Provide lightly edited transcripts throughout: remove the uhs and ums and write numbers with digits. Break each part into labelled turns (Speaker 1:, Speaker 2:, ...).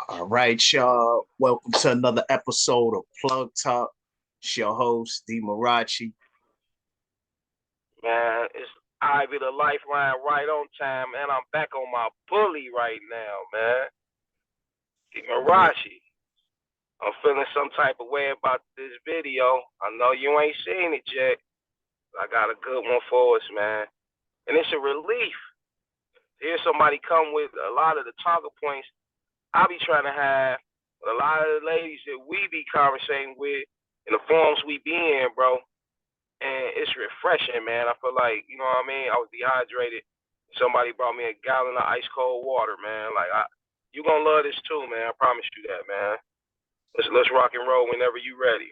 Speaker 1: All right, y'all. Welcome to another episode of Plug Talk. It's your host, D Marachi.
Speaker 2: Man, it's Ivy the Lifeline right on time, and I'm back on my bully right now, man.
Speaker 1: Yeah.
Speaker 2: Mirachi, I'm feeling some type of way about this video. I know you ain't seen it yet. I got a good one for us, man. And it's a relief to hear somebody come with a lot of the talking points I be trying to have with a lot of the ladies that we be conversating with in the forums we be in, bro. And it's refreshing, man. I feel like, you know what I mean? I was dehydrated. Somebody brought me a gallon of ice cold water, man. You gonna love this too, man. I promise you that, man. Let's rock and roll whenever you ready.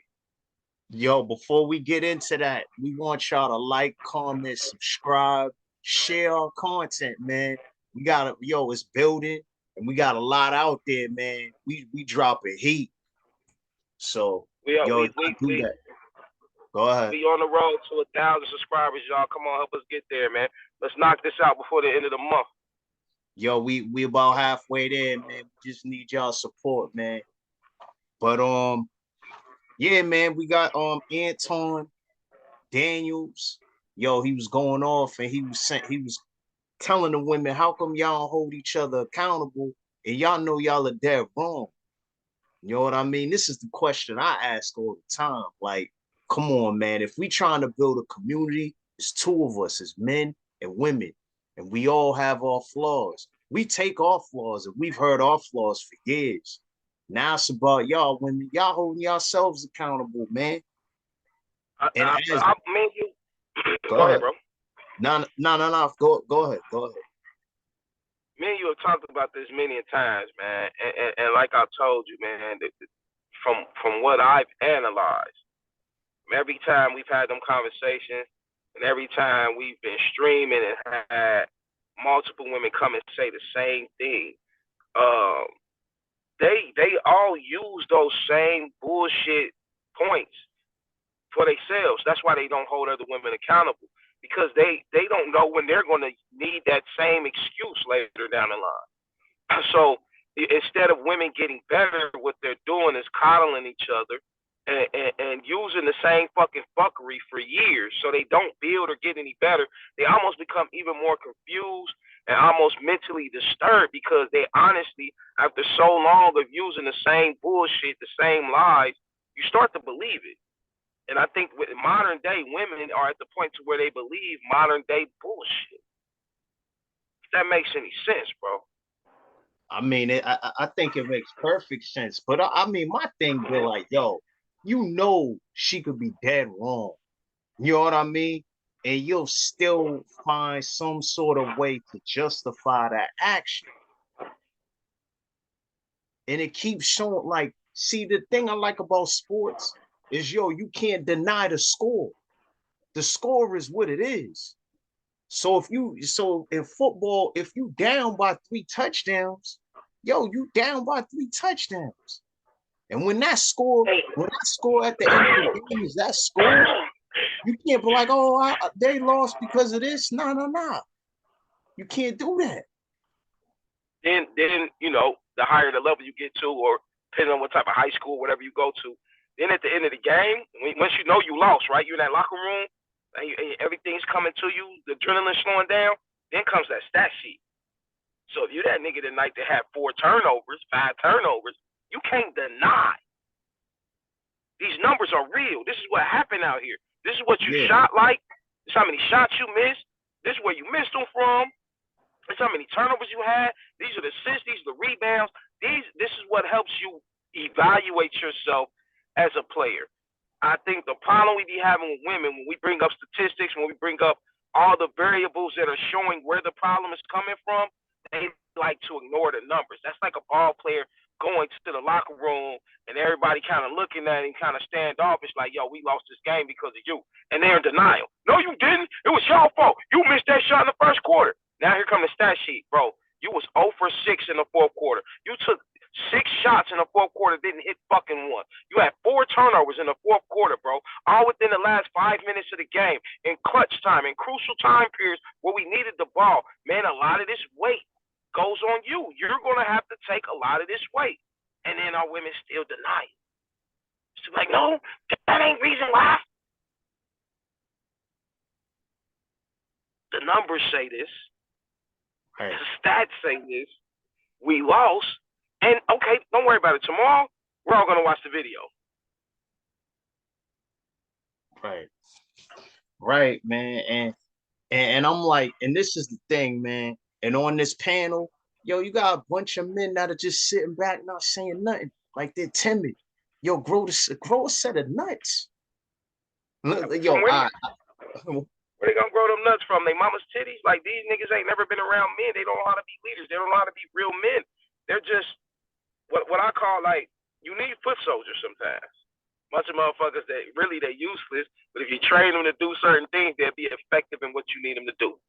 Speaker 1: Yo, before we get into that, we want y'all to like, comment, subscribe, share our content, man. It's building and we got a lot out there, man. We dropping heat. So,
Speaker 2: We are
Speaker 1: yo,
Speaker 2: we
Speaker 1: y'all
Speaker 2: we
Speaker 1: do
Speaker 2: we
Speaker 1: that. Go ahead.
Speaker 2: we on the road to 1,000 subscribers, y'all. Come on, help us get there, man. Let's knock this out before the end of the month.
Speaker 1: Yo, we about halfway there, man. We just need y'all support, man. But yeah, man, we got Anton Daniels. Yo, he was going off and he was telling the women, how come y'all don't hold each other accountable and y'all know y'all are dead wrong? You know what I mean? This is the question I ask all the time. Like, come on, man. If we trying to build a community, it's two of us, it's men and women, and we all have our flaws. We take our flaws and we've heard our flaws for years. Now it's about y'all women, y'all holding yourselves accountable, man. And as
Speaker 2: I mean, you.
Speaker 1: go
Speaker 2: Go ahead,
Speaker 1: ahead.
Speaker 2: bro.
Speaker 1: No, no, no, no. Go ahead. Go ahead.
Speaker 2: Me and you have talked about this many times, man. And like I told you, man, from what I've analyzed, every time we've had them conversations, and every time we've been streaming and had multiple women come and say the same thing, um, they all use those same bullshit points for themselves. That's why they don't hold other women accountable because they don't know when they're going to need that same excuse later down the line. So instead of women getting better, what they're doing is coddling each other and using the same fucking fuckery for years. So they don't build or get any better. They almost become even more confused and almost mentally disturbed because they honestly, after so long of using the same bullshit, the same lies, you start to believe it. And I think with modern day women are at the point to where they believe modern day bullshit. If that makes any sense, bro.
Speaker 1: I mean, I think it makes perfect sense. But I mean, my thing be like, yo, you know, she could be dead wrong. You know what I mean? And you'll still find some sort of way to justify that action. And it keeps showing, like, see, the thing I like about sports is, yo, you can't deny the score. The score is what it is. So in football, if you down by 3 touchdowns, yo, you down by 3 touchdowns. And when that score at the end of the game is that score, you can't be like, oh, they lost because of this. No, no, no. You can't do that.
Speaker 2: Then the higher the level you get to, or depending on what type of high school, whatever you go to, then at the end of the game, once you know you lost, right? You're in that locker room, and everything's coming to you, the adrenaline's slowing down. Then comes that stat sheet. So if you're that nigga tonight that had 4 turnovers, 5 turnovers, you can't deny these numbers are real. This is what happened out here. This is what you
Speaker 1: Yeah,
Speaker 2: shot like. This is how many shots you missed. This is where you missed them from. This is how many turnovers you had. These are the assists. These are the rebounds. This is what helps you evaluate yourself as a player. I think the problem we be having with women when we bring up statistics, when we bring up all the variables that are showing where the problem is coming from, they like to ignore the numbers. That's like a ball player going to the locker room and everybody kind of looking at him kind of standoffish like, yo, we lost this game because of you. And they're in denial. No, you didn't. It was your fault. You missed that shot in the first quarter. Now here come the stat sheet, bro. You was 0 for 6 in the fourth quarter. You took 6 shots in the fourth quarter, didn't hit fucking one. You had 4 turnovers in the fourth quarter, bro. All within the last 5 minutes of the game, in clutch time, in crucial time periods where we needed the ball. Man, a lot of this weight goes on you. You're gonna have to take a lot of this weight. And then our women still deny it. She's like, no, that ain't reason why. The numbers say this.
Speaker 1: Right.
Speaker 2: The stats say this. We lost. And okay, don't worry about it. Tomorrow, we're all gonna watch the video.
Speaker 1: Right. Right, man. And I'm like, and this is the thing, man. And on this panel, yo, you got a bunch of men that are just sitting back, not saying nothing, like they're timid. Yo, grow a set of nuts. Yo,
Speaker 2: where they gonna grow them nuts from? They mama's titties? Like, these niggas ain't never been around men. They don't know how to be leaders. They don't know how to be real men. They're just what I call, like, you need foot soldiers sometimes. Bunch of motherfuckers that really they're useless, but if you train them to do certain things, they'll be effective in what you need them to do.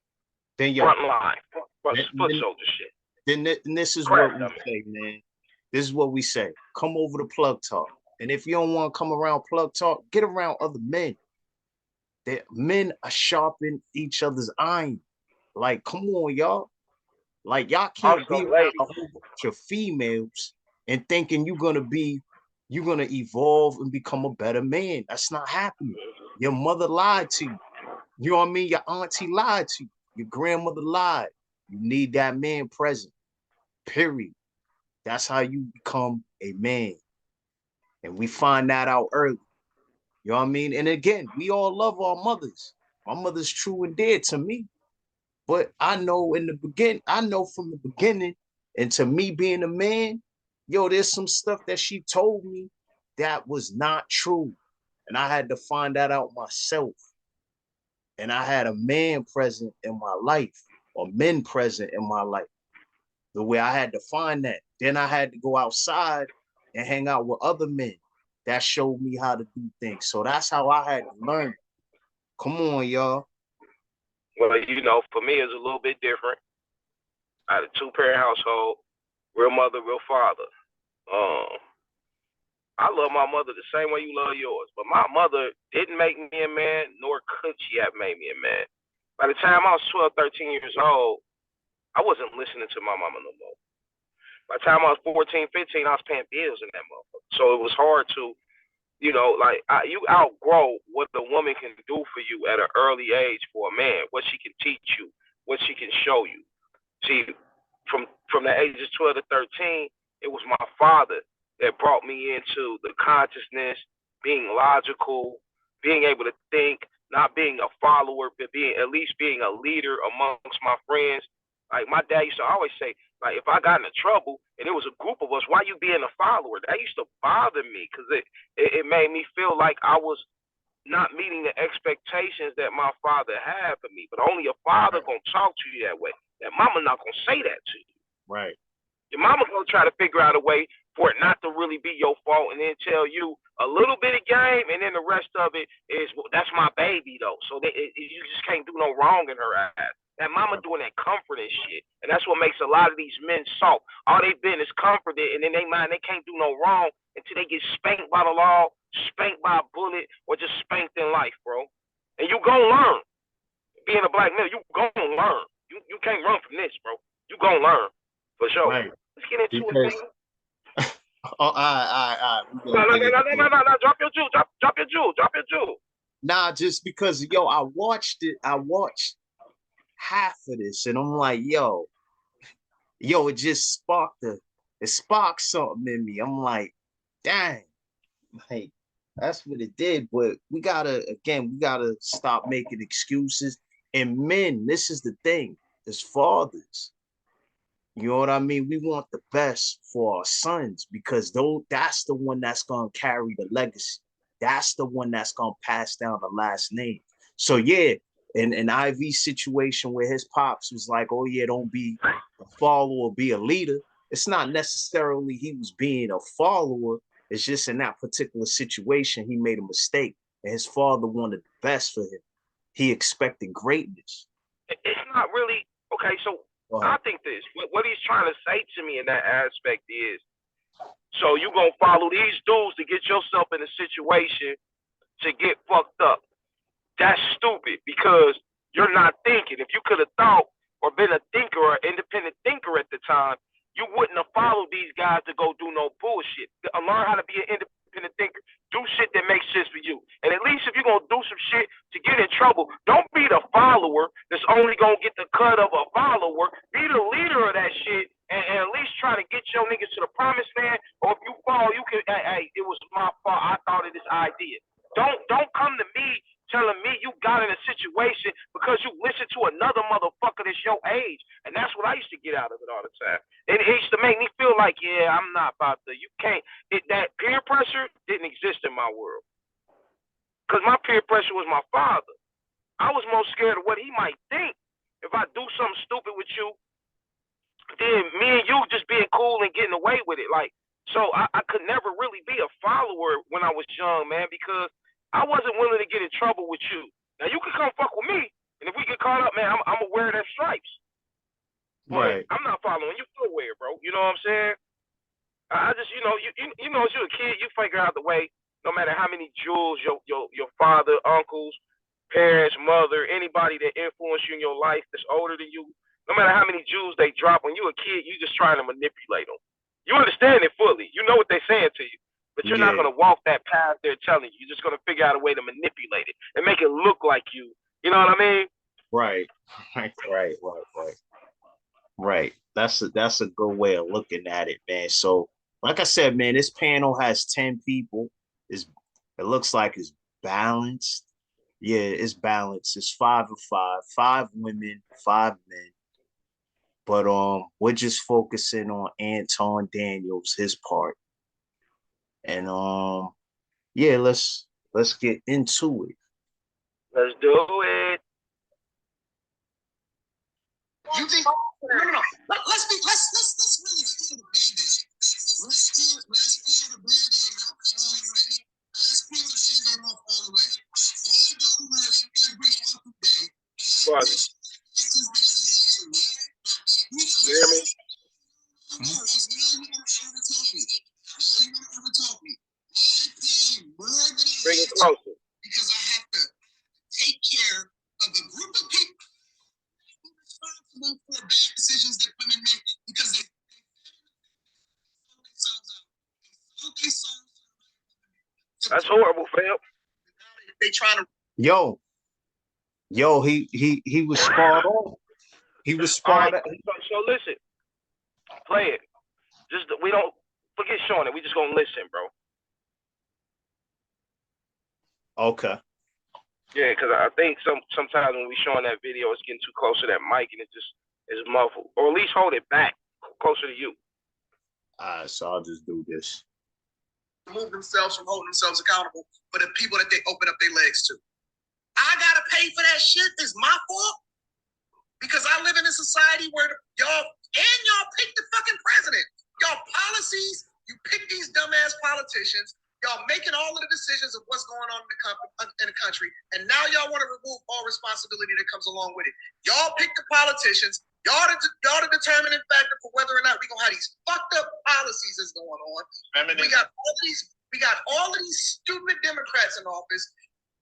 Speaker 1: Then
Speaker 2: front line, foot soldier shit.
Speaker 1: Then this is what we say, man. This is what we say. Come over to Plug Talk. And if you don't want to come around Plug Talk, get around other men. That men are sharpening each other's iron. Like, come on, y'all. Like, y'all can't be around a whole bunch of females and thinking you're gonna evolve and become a better man. That's not happening. Your mother lied to you. You know what I mean? Your auntie lied to you. Your grandmother lied. You need that man present. Period. That's how you become a man. And we find that out early. You know what I mean? And again, we all love our mothers. My mother's true and dear to me. But I know from the beginning, and to me being a man, yo, there's some stuff that she told me that was not true. And I had to find that out myself. And I had a man present in my life, or men present in my life. The way I had to find that. Then I had to go outside and hang out with other men that showed me how to do things. So that's how I had to learn. Come on, y'all.
Speaker 2: Well, you know, for me, it's a little bit different. I had a two-parent household, real mother, real father. I love my mother the same way you love yours, but my mother didn't make me a man, nor could she have made me a man. By the time I was 12, 13 years old, I wasn't listening to my mama no more. By the time I was 14, 15, I was paying bills in that motherfucker. So it was hard to, you know, like, you outgrow what the woman can do for you at an early age for a man, what she can teach you, what she can show you. See, from the ages 12 to 13, it was my father that brought me into the consciousness, being logical, being able to think, not being a follower, but at least being a leader amongst my friends. Like, my dad used to always say, like, if I got into trouble and it was a group of us, why you being a follower? That used to bother me because it made me feel like I was not meeting the expectations that my father had for me. But only a father gonna talk to you that way. That mama not gonna say that to you.
Speaker 1: Right.
Speaker 2: Your mama gonna try to figure out a way for it not to really be your fault, and then tell you a little bit of game, and then the rest of it is, well, that's my baby though. So you just can't do no wrong in her eyes. That mama doing that comforting shit, and that's what makes a lot of these men soft. All they've been is comforted, and in their mind they can't do no wrong until they get spanked by the law, spanked by a bullet, or just spanked in life, bro. And you gonna learn. Being a black male, you gonna learn. You can't run from this, bro. You gonna learn for sure.
Speaker 1: Right.
Speaker 2: Let's get into it, man.
Speaker 1: Oh, all right.
Speaker 2: No. Drop your jewel. Drop your jewel.
Speaker 1: Nah, just because, yo, I watched half of this, and I'm like, yo, it just sparked something in me. I'm like, dang, like, that's what it did. But we gotta stop making excuses. And men, this is the thing, as fathers, you know what I mean? We want the best for our sons, because that's the one that's gonna carry the legacy. That's the one that's gonna pass down the last name. So yeah, in an IV situation where his pops was like, oh yeah, don't be a follower, be a leader. It's not necessarily he was being a follower. It's just in that particular situation, he made a mistake. And his father wanted the best for him. He expected greatness.
Speaker 2: It's not really, okay, so I think this, what he's trying to say to me in that aspect is, so you gonna follow these dudes to get yourself in a situation to get fucked up. That's stupid, because you're not thinking. If you could have thought or been a thinker or independent thinker at the time, you wouldn't have followed these guys to go do no bullshit. Learn how to be an independent thinker. Do shit that makes sense for you. And at least if you're going to do some shit to get in trouble, don't be the follower that's only going to get the cut of a follower. Be the leader of that shit and at least try to get your niggas to the promised land. Or if you fall, you can, hey, it was my fault. I thought of this idea. Don't come to me telling me you got in a situation because you listened to another motherfucker that's your age. And that's what I used to get out of it all the time. And it used to make me feel like, yeah, I'm not about to, you can't, that peer pressure didn't exist in my world. Because my peer pressure was my father. I was most scared of what he might think if I do something stupid with you. Then me and you just being cool and getting away with it. Like, so I could never really be a follower when I was young, man, because I wasn't willing to get in trouble with you. Now, you can come fuck with me, and if we get caught up, man, I'm aware of that stripes. But
Speaker 1: Right.
Speaker 2: I'm not following you nowhere, bro. You know what I'm saying? I just, you know, as you're a kid, you figure out the way, no matter how many jewels your father, uncles, parents, mother, anybody that influenced you in your life that's older than you, no matter how many jewels they drop, when you're a kid, you just trying to manipulate them. You understand it fully. You know what they're saying to you. But you're not going to walk that path they're telling you. You're just going to figure out a way to manipulate it and make it look like you. You know what I mean?
Speaker 1: Right. Right. That's a good way of looking at it, man. So, like I said, man, this panel has 10 people. It looks like it's balanced. Yeah, it's balanced. It's 5 of 5, 5 women, 5 men. But we're just focusing on Anton Daniels, his part. And yeah, let's get into it.
Speaker 2: Let's do it.
Speaker 3: You think no. Let's really feel the band-aid. Let's feel the band-aid off all the way. Let's feel the band-aid off all the way. All don't work every fucking day.
Speaker 2: What? You hear me? Bring it closer.
Speaker 3: Because I have to take care of a group of people responsible for bad decisions that women make because they
Speaker 2: That's horrible, fam.
Speaker 3: They trying to
Speaker 1: Yo, he was spot on. He was spot on.
Speaker 2: So listen, play it. Just we don't forget showing it. We just gonna listen, bro.
Speaker 1: Okay.
Speaker 2: Yeah, because I think sometimes when we showing that video, it's getting too close to that mic and it just is muffled. Or at least hold it back closer to you.
Speaker 1: So I'll just do this.
Speaker 3: Remove themselves from holding themselves accountable for the people that they open up their legs to. I gotta pay for that shit. Is my fault because I live in a society where y'all pick the fucking president. Y'all policies, you pick these dumbass politicians. Y'all making all of the decisions of what's going on in the country, and now y'all want to remove all responsibility that comes along with it. Y'all pick the politicians. Y'all the determining factor for whether or not we gonna have these fucked up policies that's going on. We got all of these stupid Democrats in office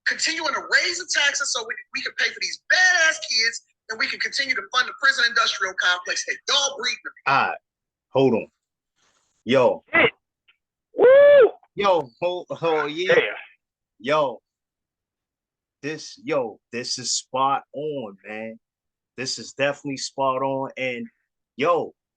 Speaker 3: continuing to raise the taxes so we can pay for these badass kids and we can continue to fund the prison industrial complex that y'all breeding.
Speaker 1: All right, hold on. Yo.
Speaker 2: Woo!
Speaker 1: Yo, yeah.
Speaker 2: Damn.
Speaker 1: This is spot on, man. This is definitely spot on. And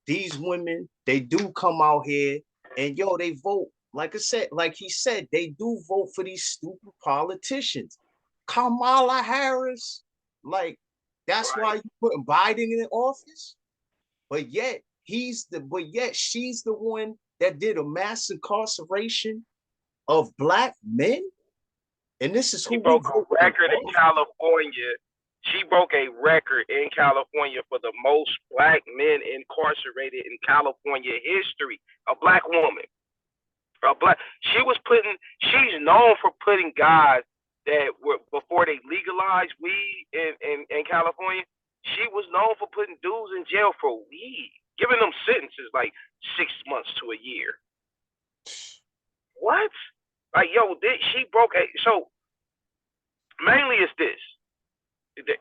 Speaker 1: these women, they do come out here and they vote. Like I said, like he said, they do vote for these stupid politicians. Kamala Harris, like that's why you putting Biden in office. But yet she's the one that did a mass incarceration of Black men. And this is who
Speaker 2: she broke a record in California. She broke a record in California for the most Black men incarcerated in California history. A Black woman. She's known for putting guys that were before they legalized weed in California. She was known for putting dudes in jail for weed, giving them sentences like 6 months to a year. What? Like, she broke a. So mainly it's this.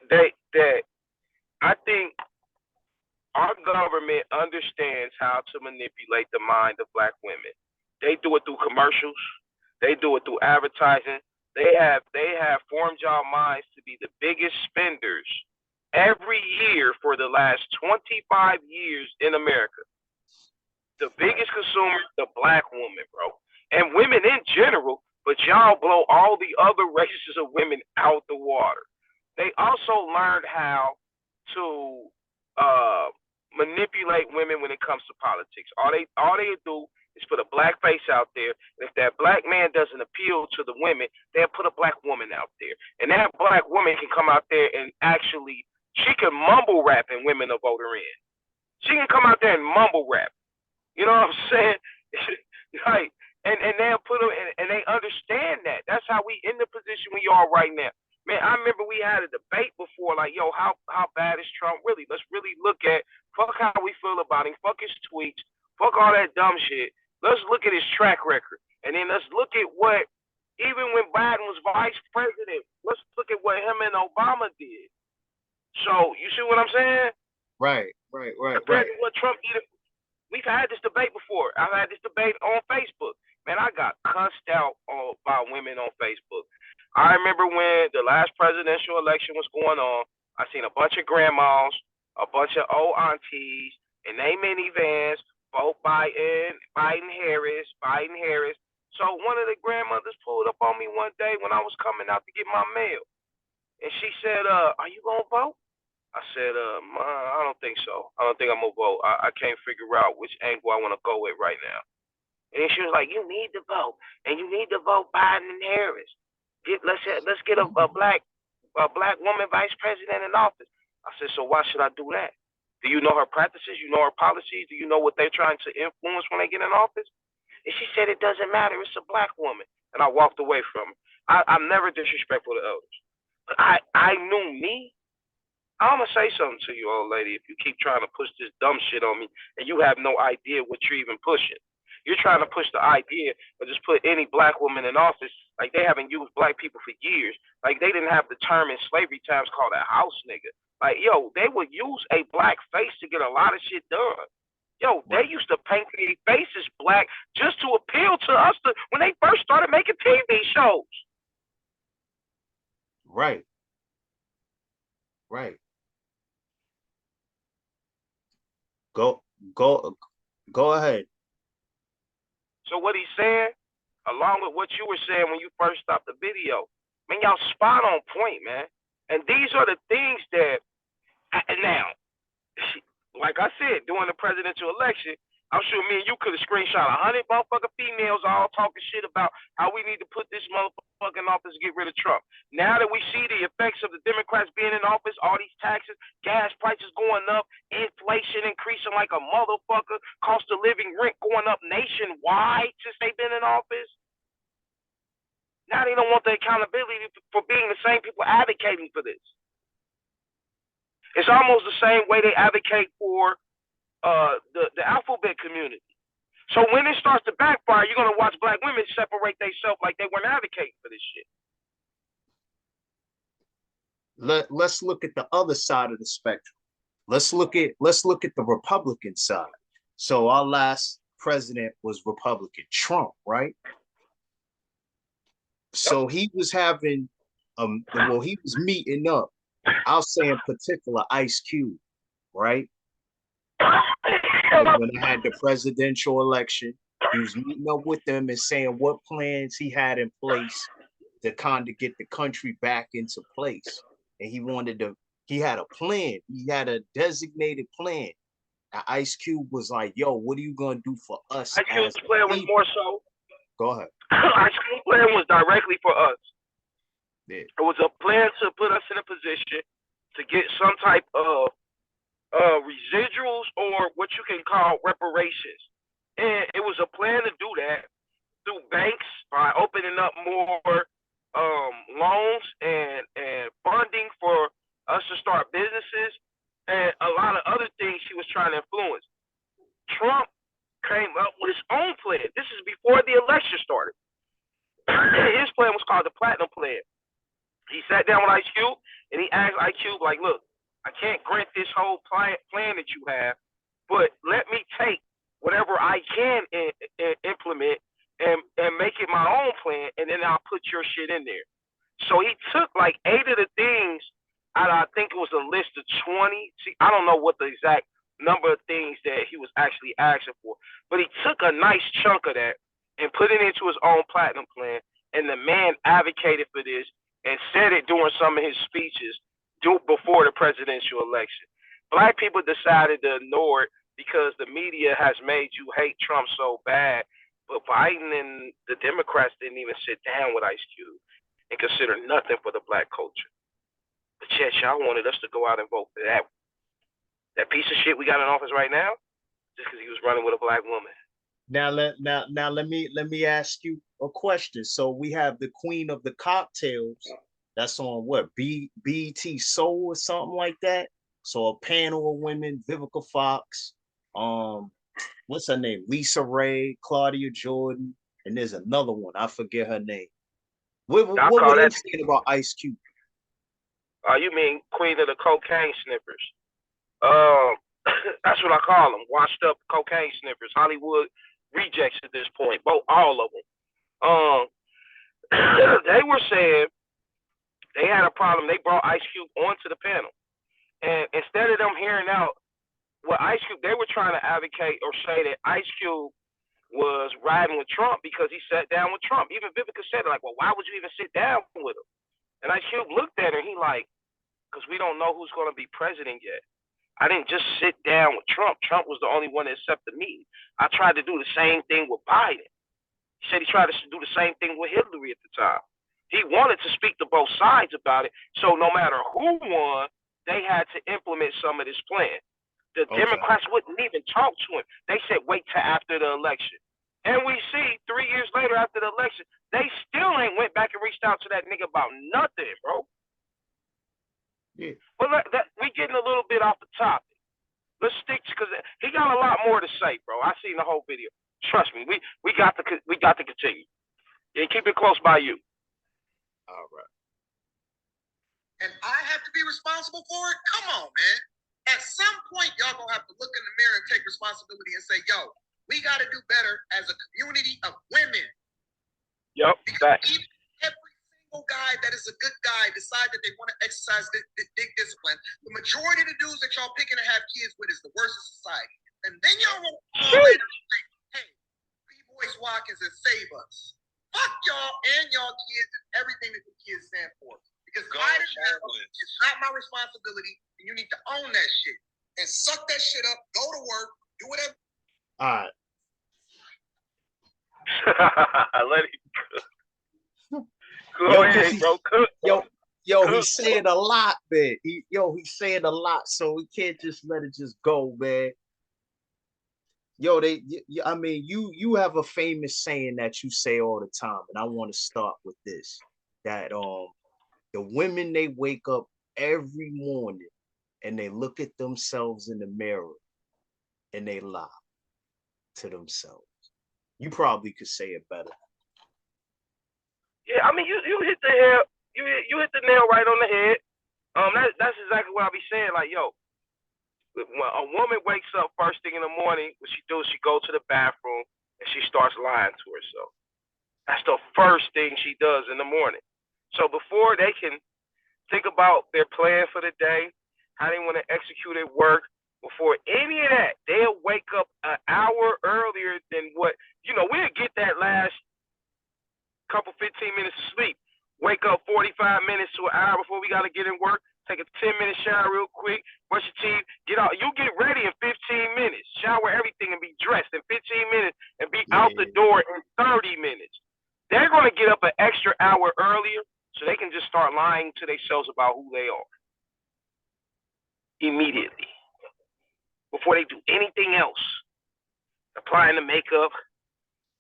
Speaker 2: That I think Our government understands how to manipulate the mind of black women. They do it through commercials. They do it through advertising. They have formed y'all minds to be the biggest spenders every year for the last 25 years in America. The biggest consumer, the black woman, bro. And women in general, but y'all blow all the other races of women out the water. They also learned how to manipulate women when it comes to politics. All they do is put a black face out there. And if that black man doesn't appeal to the women, they'll put a black woman out there. And that black woman can come out there and actually, she can mumble rap and women will vote her in. She can come out there and mumble rap. You know what I'm saying? Like, and they'll put them, and they understand that. That's how we in the position we are right now. Man, I remember we had a debate before, like, yo, how bad is Trump really? Let's really look at, fuck how we feel about him, fuck his tweets, fuck all that dumb shit. Let's look at his track record. And then let's look at what, even when Biden was vice president, let's look at what him and Obama did. So, you see what I'm saying?
Speaker 1: Right.
Speaker 2: What Trump did. We've had this debate before. I've had this debate on Facebook. Man, I got cussed out by women on Facebook. I remember when the last presidential election was going on, I seen a bunch of grandmas, a bunch of old aunties, in their minivans, vote Biden-Harris. So one of the grandmothers pulled up on me one day when I was coming out to get my mail. And she said, are you going to vote? I said, I don't think so. I don't think I'm going to vote. I can't figure out which angle I want to go with right now. And then she was like, you need to vote. And you need to vote Biden and Harris. Let's get a black woman vice president in office. I said, so why should I do that? Do you know her practices? You know her policies? Do you know what they're trying to influence when they get in office? And she said, it doesn't matter. It's a black woman. And I walked away from her. I'm never disrespectful to elders. But I knew me. I'm going to say something to you, old lady, if you keep trying to push this dumb shit on me and you have no idea what you're even pushing. You're trying to push the idea of just put any black woman in office. Like, they haven't used black people for years. Like, they didn't have the term in slavery times called a house nigga. Like, yo, they would use a black face to get a lot of shit done. Yo, they used to paint their faces black just to appeal to us when they first started making TV shows.
Speaker 1: Right. Go ahead.
Speaker 2: So what he's saying, along with what you were saying when you first stopped the video, man, y'all spot on point, man. And these are the things that, now, like I said, during the presidential election, I'm sure me and you could have screenshot 100 motherfucking females all talking shit about how we need to put this motherfucking office to get rid of Trump. Now that we see the effects of the Democrats being in office, all these taxes, gas prices going up, inflation increasing like a motherfucker, cost of living, rent going up nationwide since they've been in office. Now they don't want the accountability for being the same people advocating for this. It's almost the same way they advocate for the alphabet community. So when it starts to backfire, you're gonna watch black women separate themselves like they weren't advocating for this shit.
Speaker 1: Let's look at the other side of the spectrum. Let's look at the Republican side. So our last president was Republican, Trump, right? So he was having he was meeting up, I'll say in particular Ice Cube, right? When they had the presidential election, he was meeting up with them and saying what plans he had in place to kind of get the country back into place. And he had a plan. He had a designated plan. Now, Ice Cube was like, yo, what are you going to do for us?
Speaker 2: Ice Cube's plan was more so.
Speaker 1: Go ahead.
Speaker 2: Ice Cube's plan was directly for us.
Speaker 1: Yeah.
Speaker 2: It was a plan to put us in a position to get some type of residuals or what you can call reparations. And it was a plan to do that through banks by opening up more loans and funding for us to start businesses and a lot of other things he was trying to influence. Trump came up with his own plan. This is before the election started. His plan was called the Platinum Plan. He sat down with Ice Cube and he asked Ice Cube, like, look, I can't grant this whole plan that you have, but let me take whatever I can implement and make it my own plan, and then I'll put your shit in there. So he took like 8 of the things out of, I think it was a list of 20. See, I don't know what the exact number of things that he was actually asking for, but he took a nice chunk of that and put it into his own platinum plan. And the man advocated for this and said it during some of his speeches before the presidential election. Black people decided to ignore it because the media has made you hate Trump so bad. But Biden and the Democrats didn't even sit down with Ice Cube and consider nothing for the black culture. But yet y'all wanted us to go out and vote for that piece of shit we got in office right now, just because he was running with a black woman.
Speaker 1: Now let me ask you a question. So we have the queen of the cocktails. That's on what, BET Soul or something like that. So a panel of women: Vivica Fox, what's her name? Lisa Ray, Claudia Jordan, and there's another one. I forget her name. What were they saying about Ice Cube?
Speaker 2: You mean Queen of the Cocaine Sniffers? That's what I call them. Washed up cocaine sniffers, Hollywood rejects at this point. Both, all of them. They were saying they had a problem. They brought Ice Cube onto the panel, and instead of them hearing out what Ice Cube, they were trying to advocate or say that Ice Cube was riding with Trump because he sat down with Trump. Even Vivica said it, like, well, why would you even sit down with him? And Ice Cube looked at her and he like, because we don't know who's going to be president yet. I didn't just sit down with Trump. Trump was the only one that accepted me. I tried to do the same thing with Biden. He said he tried to do the same thing with Hillary at the time. He wanted to speak to both sides about it. So no matter who won, they had to implement some of this plan. The Democrats wouldn't even talk to him. They said, wait till after the election. And we see 3 years later after the election, they still ain't went back and reached out to that nigga about nothing, bro.
Speaker 1: Yeah.
Speaker 2: But we getting a little bit off the topic. Let's stick to, because he got a lot more to say, bro. I seen the whole video. Trust me, we got to continue. Yeah, keep it close by you.
Speaker 1: All right.
Speaker 3: And I have to be responsible for it? Come on, man. At some point, y'all gonna have to look in the mirror and take responsibility and say, yo, we got to do better as a community of women.
Speaker 2: Yep,
Speaker 3: because every single guy that is a good guy decide that they want to exercise big discipline. The majority of the dudes that y'all picking to have kids with is the worst of society. And then y'all want to say, hey, B-Boys Watkins and save us. Fuck y'all and y'all kids and everything that the kids stand for. Because it's not my responsibility, and you need to own that shit. And suck that shit up, go to work, do whatever.
Speaker 1: All right.
Speaker 2: Let it go ahead, bro. Cook.
Speaker 1: Yo, he's saying a lot, man. He's saying a lot, so we can't just let it just go, man. Yo, I mean, you have a famous saying that you say all the time, and I want to start with this: that the women, they wake up every morning and they look at themselves in the mirror and they lie to themselves. You probably could say it better.
Speaker 2: Yeah, I mean, you hit the nail. You hit the nail right on the head. That's exactly what I be saying. Like, yo, when a woman wakes up first thing in the morning, what she do is she go to the bathroom and she starts lying to herself. That's the first thing she does in the morning. So before they can think about their plan for the day, how they want to execute at work, before any of that, they'll wake up an hour earlier than what, we'll get that last couple 15 minutes of sleep. Wake up 45 minutes to an hour before we got to get in work, take a 10-minute shower real quick, brush your teeth, get out. You get ready in 15 minutes, shower everything and be dressed in 15 minutes and be out the door in 30 minutes. They're going to get up an extra hour earlier so they can just start lying to themselves about who they are immediately before they do anything else. Applying the makeup,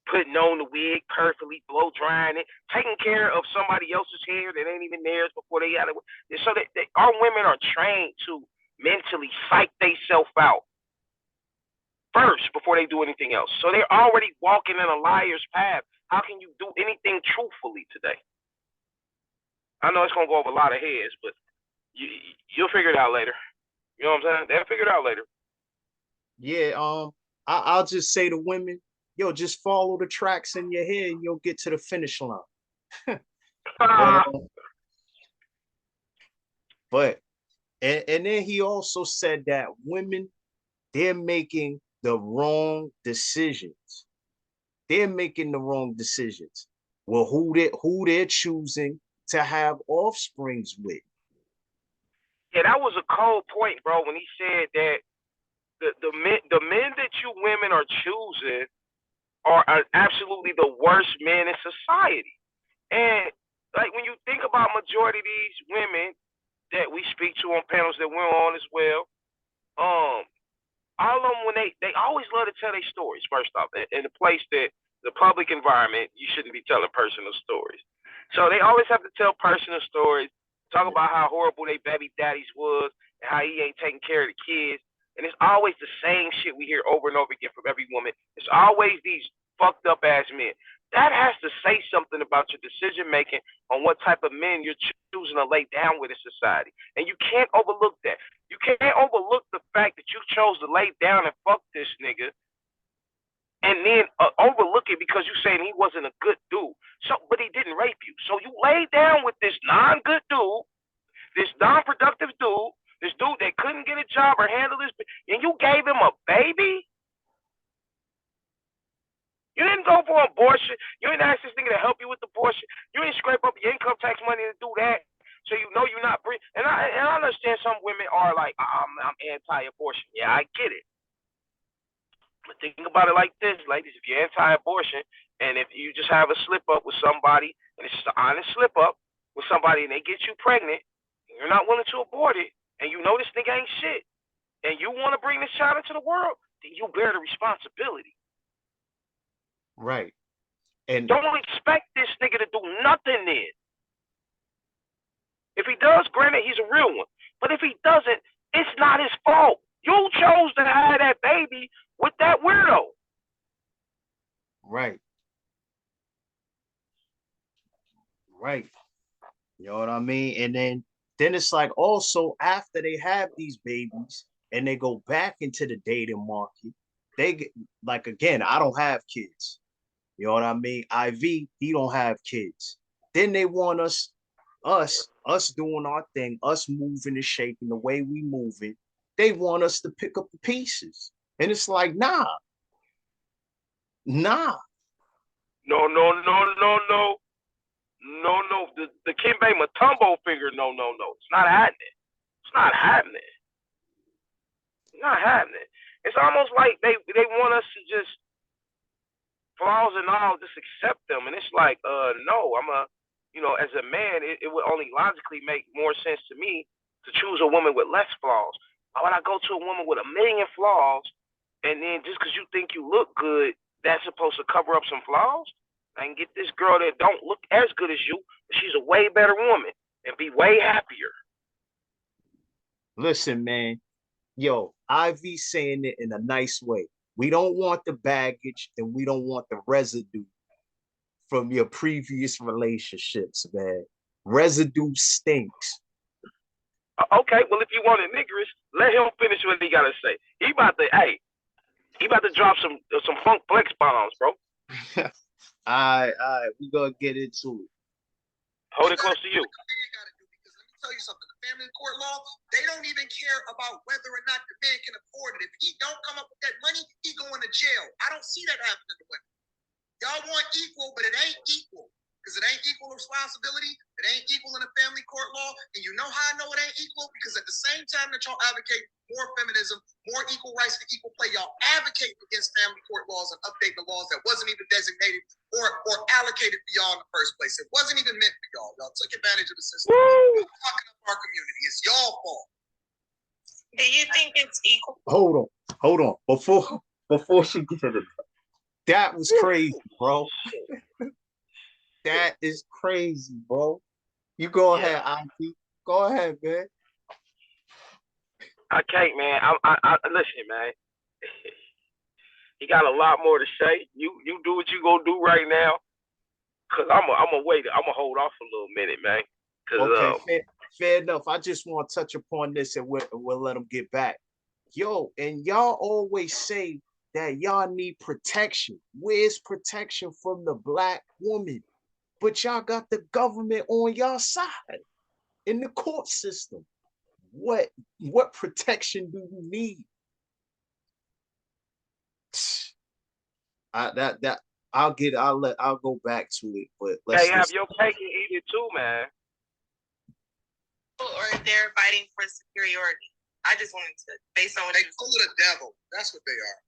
Speaker 2: putting on the wig perfectly, blow drying it, taking care of somebody else's hair that ain't even theirs before they got it. So our women are trained to mentally psych themselves out first before they do anything else. So they're already walking in a liar's path. How can you do anything truthfully today? I know it's going to go over a lot of heads, but you'll figure it out later. You know what I'm saying? They'll figure it out later.
Speaker 1: Yeah, I'll just say to women, yo, just follow the tracks in your head and you'll get to the finish line. But but and then he also said that women, they're making the wrong decisions. They're making the wrong decisions. Well, who they're choosing to have offsprings with.
Speaker 2: Yeah, that was a cold point, bro, when he said that the men that you women are choosing are absolutely the worst men in society. And like when you think about majority of these women that we speak to on panels that we're on as well, um, all of them when they always love to tell their stories. First off, in a place that the public environment, you shouldn't be telling personal stories. So they always have to tell personal stories, talk about how horrible their baby daddies was and how he ain't taking care of the kids. And it's always the same shit we hear over and over again from every woman. It's always these fucked up ass men. That has to say something about your decision making on what type of men you're choosing to lay down with in society. And you can't overlook that. You can't overlook the fact that you chose to lay down and fuck this nigga and then overlook it because you saying he wasn't a good dude. So, but he didn't rape you. So you laid down with this non-good dude, this non-productive dude, this dude that couldn't get a job or handle this, and you gave him a baby? You didn't go for abortion. You didn't ask this nigga to help you with abortion. You didn't scrape up your income tax money to do that. So you know you're not free. And I understand some women are like, I'm anti-abortion. Yeah, I get it. But think about it like this, ladies. If you're anti-abortion and if you just have a slip up with somebody, and it's just an honest slip up with somebody and they get you pregnant, and you're not willing to abort it, and you know this nigga ain't shit, and you want to bring this child into the world, then you bear the responsibility.
Speaker 1: Right. And
Speaker 2: don't expect this nigga to do nothing then. If he does, granted, he's a real one. But if he doesn't, it's not his fault. You chose to have that baby with that weirdo.
Speaker 1: Right. Right. You know what I mean? And then it's like also after they have these babies and they go back into the dating market, they get like again, I don't have kids. You know what I mean? IV, he don't have kids. Then they want us doing our thing, us moving and shaking the way we moving. They want us to pick up the pieces. And it's like, nah.
Speaker 2: No. The Kimbe Mutombo finger, no. It's not happening. It's not happening. It's not happening. It's almost like they want us to just flaws and all, just accept them. And it's like, no, as a man, it would only logically make more sense to me to choose a woman with less flaws. Why would I go to a woman with a million flaws, and then just because you think you look good, that's supposed to cover up some flaws? I can get this girl that don't look as good as you, but she's a way better woman and be way happier.
Speaker 1: Listen, man, yo, IV saying it in a nice way. We don't want the baggage and we don't want the residue from your previous relationships, man. Residue stinks.
Speaker 2: Okay, well, if you want it niggerish, let him finish what he got to say. He about to drop some funk flex bombs, bro.
Speaker 1: All right, we gonna get into it.
Speaker 2: Hold it close to you.
Speaker 3: Because let me tell you something. The family court law, they don't even care about whether or not the man can afford it. If he don't come up with that money, he going to jail. I don't see that happening to women. Y'all want equal, but it ain't equal. Because it ain't equal responsibility. It ain't equal in the family court law. And you know how I know it ain't equal? Because at the same time that y'all advocate more feminism, more equal rights for equal play, y'all advocate against family court laws and updating the laws that wasn't even designated or allocated for y'all in the first place. It wasn't even meant for y'all. Y'all took advantage of the system. You're fucking up our community. It's y'all fault.
Speaker 4: Do you think it's equal?
Speaker 1: Hold on. Before she gets into that was crazy, bro. That is crazy, bro. You go ahead, Auntie. Go ahead, man.
Speaker 2: I can't, man. I listen, man. He got a lot more to say. You do what you gonna do right now, cause I'm gonna wait. I'm gonna hold off a little minute, man. Cause
Speaker 1: okay, fair enough. I just want to touch upon this and we'll let them get back. Yo, and y'all always say that y'all need protection. Where's protection from the black woman? But y'all got the government on y'all side in the court system. What protection do you need? I'll go back to it, but let's
Speaker 2: Hey, have your cake and eat it too, man.
Speaker 4: Or if they're fighting for superiority. I just wanted to, based on what
Speaker 3: they full of the devil. That's what they are.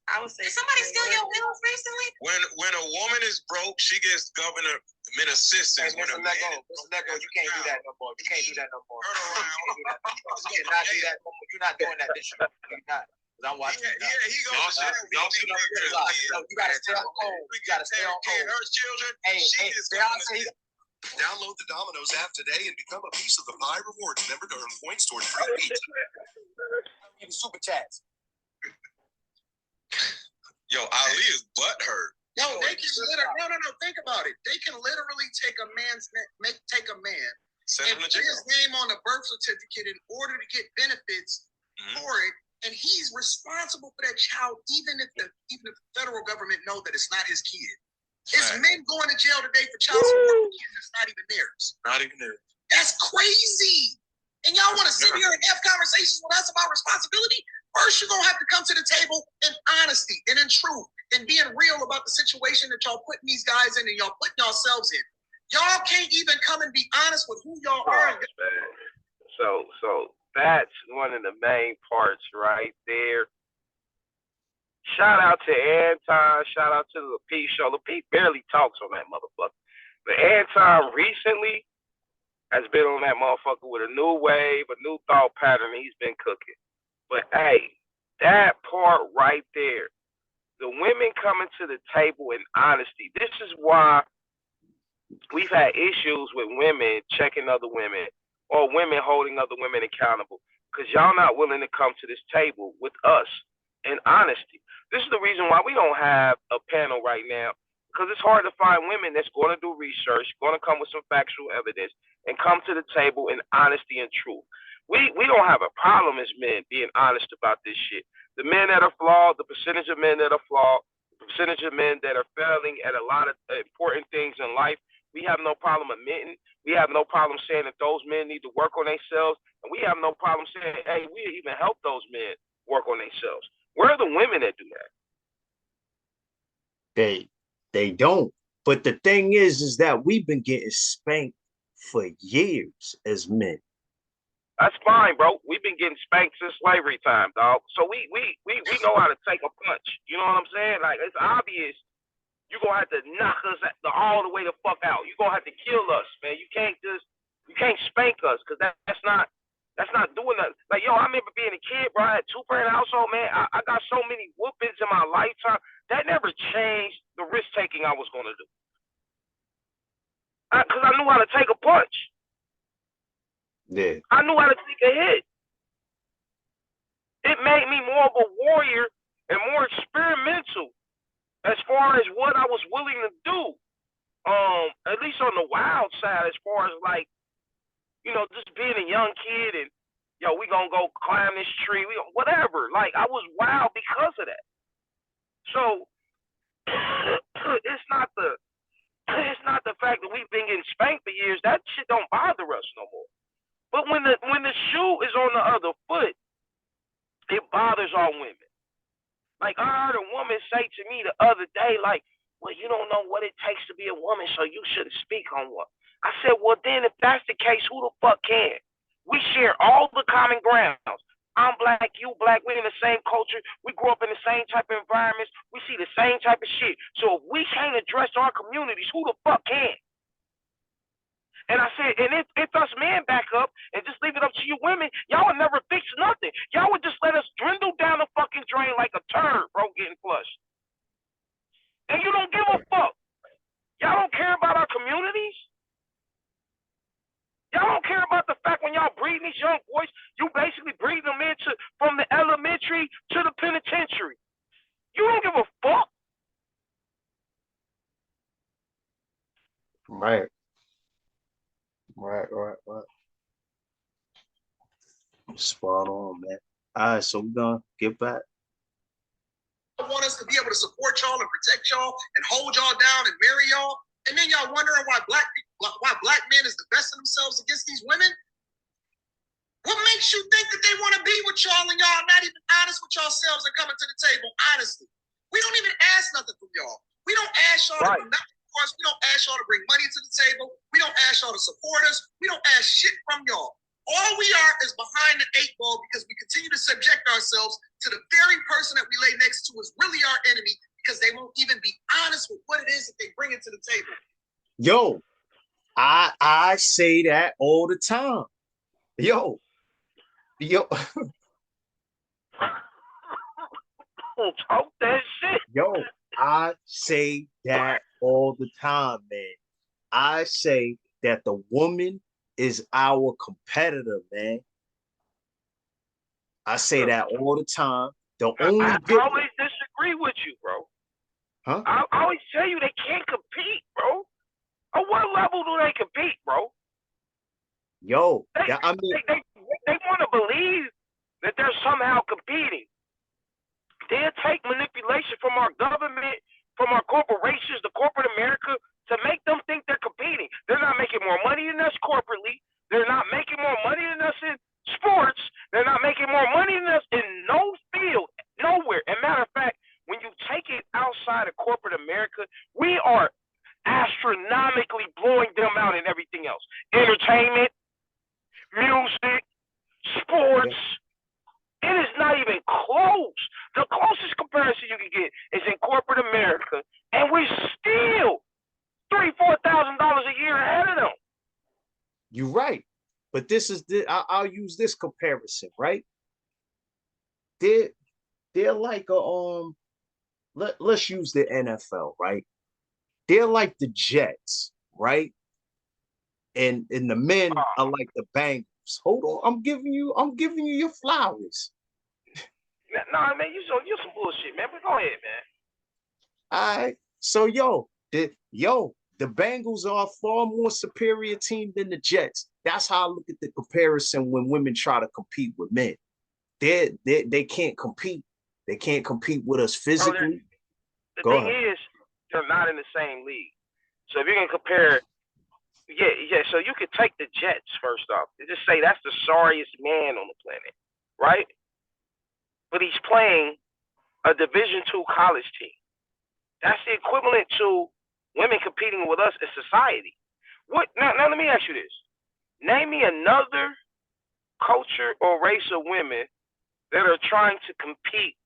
Speaker 4: I would say. Did somebody steal your wheels recently?
Speaker 3: When a woman is broke, she gets government assistance.
Speaker 5: Hey, Mr. Lego, you can't do that no more. You can't do that no more. You cannot do that no more. You're not doing that this year. You're not. I'm watching.
Speaker 3: He goes.
Speaker 5: Y'all see you gotta stay on home. You gotta stay on home.
Speaker 3: Her children.
Speaker 5: Hey,
Speaker 3: download the Domino's app today and become a piece of the pie rewards. Remember to earn points toward free pizza.
Speaker 5: Even super chats.
Speaker 3: Yo, Ali is butthurt. No, they can literally. No. Think about it. They can literally take a man's and put his name on the birth certificate in order to get benefits for it, and he's responsible for that child, even if the federal government know that it's not his kid. It's men going to jail today for child support kids that's not even theirs. Not even theirs. That's crazy. And y'all want to sit here and have conversations with us about responsibility? First, you're going to have to come to the table in honesty and in truth and being real about the situation that y'all putting these guys in and y'all putting yourselves in. Y'all can't even come and be honest with who y'all are.
Speaker 2: So that's one of the main parts right there. Shout out to Anton. Shout out to the P Show. The P barely talks on that motherfucker. But Anton recently has been on that motherfucker with a new wave, a new thought pattern. He's been cooking. But hey, that part right there, the women coming to the table in honesty. This is why we've had issues with women checking other women or women holding other women accountable because y'all not willing to come to this table with us in honesty. This is the reason why we don't have a panel right now because it's hard to find women that's going to do research, going to come with some factual evidence, and come to the table in honesty and truth. We don't have a problem as men being honest about this shit. The men that are flawed, the percentage of men that are flawed, the percentage of men that are failing at a lot of important things in life, we have no problem admitting. We have no problem saying that those men need to work on themselves. And we have no problem saying, hey, we even help those men work on themselves. Where are the women that do that?
Speaker 1: They don't. But the thing is that we've been getting spanked for years as men.
Speaker 2: That's fine, bro. We've been getting spanked since slavery time, dog. So we know how to take a punch. You know what I'm saying? Like, it's obvious you're going to have to knock us all the way the fuck out. You're going to have to kill us, man. You can't spank us because that's not doing that. Like, yo, I remember being a kid, bro. I had two-parent household, man. I got so many whoopings in my lifetime. That never changed the risk-taking I was going to do. Because I knew how to take a punch.
Speaker 1: Yeah.
Speaker 2: I knew how to take a hit. It made me more of a warrior and more experimental as far as what I was willing to do. At least on the wild side, as far as like, you know, just being a young kid and, yo, we gonna go climb this tree, whatever. Like, I was wild because of that. So it's not the fact that we've been getting spanked for years. That shit don't bother us no more. But when the shoe is on the other foot, it bothers all women. Like, I heard a woman say to me the other day, like, well, you don't know what it takes to be a woman, so you shouldn't speak on one. I said, well, then if that's the case, who the fuck can? We share all the common grounds. I'm black, you black, we're in the same culture. We grew up in the same type of environments. We see the same type of shit. So if we can't address our communities, who the fuck can? And I said, and if us men back up and just leave it up to you women, y'all would never fix nothing. Y'all would just let us dwindle down the fucking drain like a turd, bro, getting flushed. And you don't give a fuck. Y'all don't care about our communities. Y'all don't care about the fact when y'all breeding these young boys, you basically breeding them into from the elementary to the penitentiary. You don't give a fuck.
Speaker 1: Right. Spot on, man. All right, so we're gonna get back.
Speaker 3: I want us to be able to support y'all and protect y'all and hold y'all down and marry y'all. And then y'all wondering why black men is the best of themselves against these women. What makes you think that they want to be with y'all and y'all not even honest with yourselves and coming to the table? Honestly, we don't even ask nothing from y'all. We don't ask y'all to do nothing for us. We don't ask y'all to bring money to the table. We don't ask y'all to support us. We don't ask shit from y'all. All we are is behind the 8 ball because we continue to subject ourselves to the very person that we lay next to is really our enemy because they won't even be honest with what it is that they bring into the table.
Speaker 1: Yo, I say that all the time. Yo.
Speaker 2: Talk that shit.
Speaker 1: Yo, I say that all the time, man. I say that the woman is our competitor, man. I say that all the time.
Speaker 2: I always disagree with you, bro.
Speaker 1: Huh?
Speaker 2: I always tell you they can't compete, bro. At what level do they compete, bro?
Speaker 1: Yo,
Speaker 2: they want to believe that they're somehow competing. They'll take manipulation from our government, from our corporations, the corporate America, to make them think they're competing. They're not making more money than us corporately. They're not making more money than us in sports. They're not making more money than us in no field, nowhere. As a matter of fact, when you take it outside of corporate America, we are astronomically blowing them out in everything else. Entertainment, music, sports. It is not even close. The closest comparison you can get is in corporate America, and we're still $3,000-$4,000 a year ahead of them.
Speaker 1: You're right, but this is I'll use this comparison, right? They're like a let's use the NFL, right? They're like the Jets, right? And the men are like the Bengals. Hold on, I'm giving you your flowers.
Speaker 2: Nah, man, you some bullshit, man. But go ahead, man.
Speaker 1: All right, so the Bengals are a far more superior team than the Jets. That's how I look at the comparison when women try to compete with men. They can't compete. They can't compete with us physically.
Speaker 2: The thing is, they're not in the same league. So if you can compare. Yeah. So you could take the Jets first off. They just say that's the sorriest man on the planet, right? But he's playing a Division II college team. That's the equivalent to women competing with us in society. What? Now let me ask you this: name me another culture or race of women that are trying to compete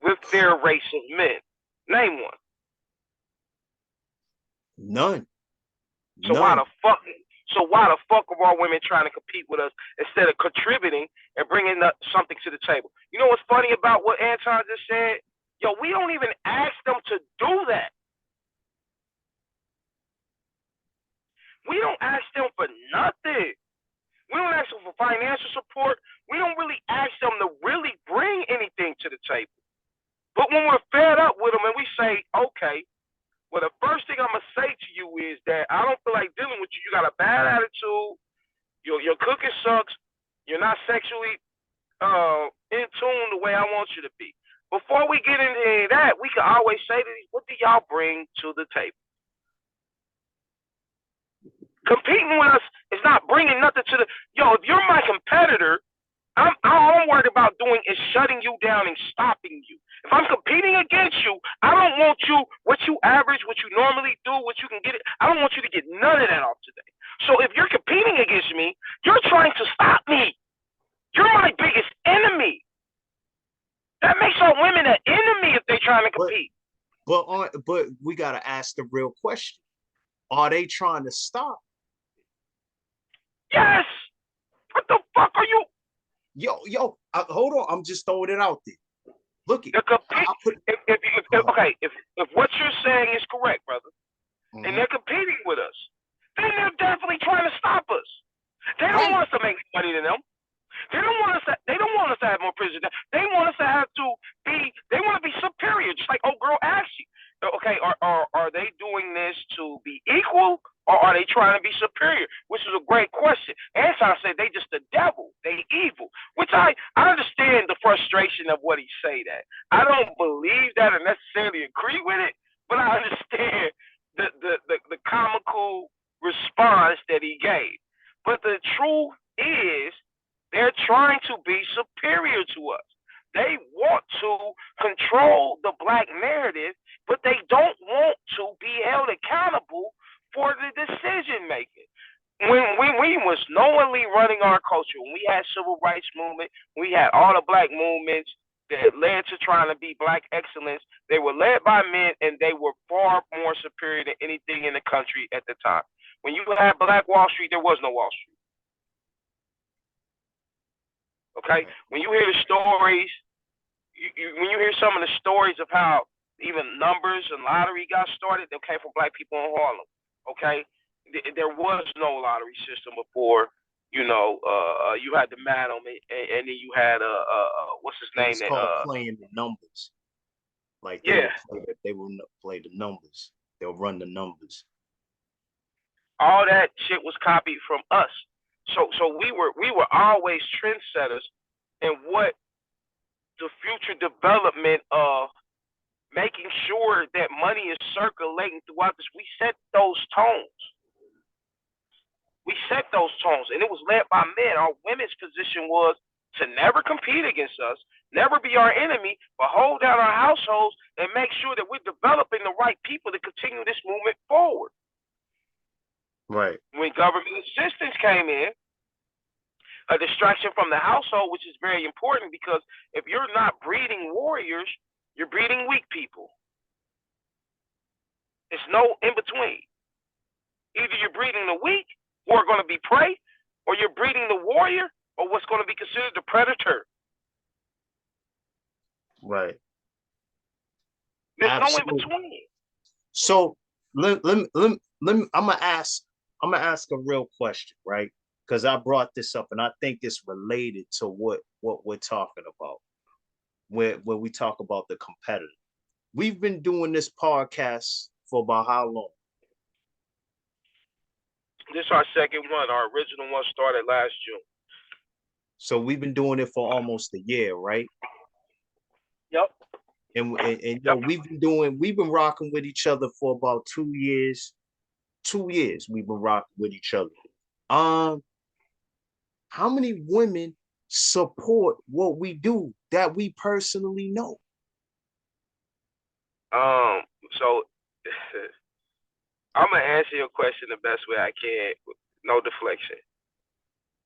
Speaker 2: with their race of men. Name one.
Speaker 1: None.
Speaker 2: So why the fuck are all women trying to compete with us instead of contributing and bringing something to the table? You know what's funny about what Anton just said? Yo, we don't even ask them to do that. We don't ask them for nothing. We don't ask them for financial support. We don't really ask them to really bring anything to the table. But when we're fed up with them and we say, okay, well, the first thing I'm going to say to you is that I don't feel like dealing with you. You got a bad attitude. Your cooking sucks. You're not sexually in tune the way I want you to be. Before we get into any of that, we can always say to these, what do y'all bring to the table? Competing with us is not bringing nothing to the... Yo, if you're my competitor, all I'm worried about doing is shutting you down and stopping you. If I'm competing against you, I don't want you, what you average, what you normally do, what you can get, I don't want you to get none of that off today. So if you're competing against me, you're trying to stop me. You're my biggest enemy. That makes our women an enemy if they're trying to compete.
Speaker 1: But we got to ask the real question. Are they trying to stop?
Speaker 2: Yes. What the fuck are you?
Speaker 1: Yo, hold on. I'm just throwing it out there. Look,
Speaker 2: if what you're saying is correct, brother, and they're competing with us, then they're definitely trying to stop us. They don't want us to make money than them. They don't want us to have more prison. They want us to have to be. They want to be superior, just like old girl asked you. Okay, are they doing this to be equal, or are they trying to be superior? Which is a great question. Anton said they just the devil. They evil. interpretation of what he say that. I don't believe that or necessarily agree with it, but I understand the comical response that he gave. But the truth is, they're trying to be superior to us. They want to control the black narrative, but they don't want to be held accountable for the decision making. When we was knowingly running our culture, when we had civil rights movement, we had all the black movements that led to trying to be black excellence, they were led by men and they were far more superior than anything in the country at the time. When you had Black Wall Street, there was no Wall Street. Okay? When you hear the stories, when you hear some of the stories of how even numbers and lottery got started, they came from black people in Harlem. Okay? There was no lottery system before. You know, you had the Madam, and then you had what's his name?
Speaker 1: It's called playing the numbers. Like they will play the numbers. They'll run the numbers.
Speaker 2: All that shit was copied from us. So we were always trendsetters in what the future development of making sure that money is circulating throughout this. We set those tones. And it was led by men. Our women's position was to never compete against us, never be our enemy, but hold down our households and make sure that we're developing the right people to continue this movement forward.
Speaker 1: Right.
Speaker 2: When government assistance came in, a distraction from the household, which is very important, because if you're not breeding warriors, you're breeding weak people. It's no in between. Either you're breeding the weak, who are going to be prey, or you're breeding the warrior, or what's going to be considered the predator.
Speaker 1: Right.
Speaker 2: There's no in between.
Speaker 1: So let me, I'm gonna ask a real question, right? Because I brought this up and I think it's related to what we're talking about. Where we talk about the competitor. We've been doing this podcast for about how long?
Speaker 2: This is our second one. Our original one started last June.
Speaker 1: So we've been doing it for almost a year, right?
Speaker 2: Yep.
Speaker 1: And you know, we've been rocking with each other for about 2 years. 2 years we've been rocking with each other. How many women support what we do that we personally know?
Speaker 2: So I'm gonna answer your question the best way I can, no deflection.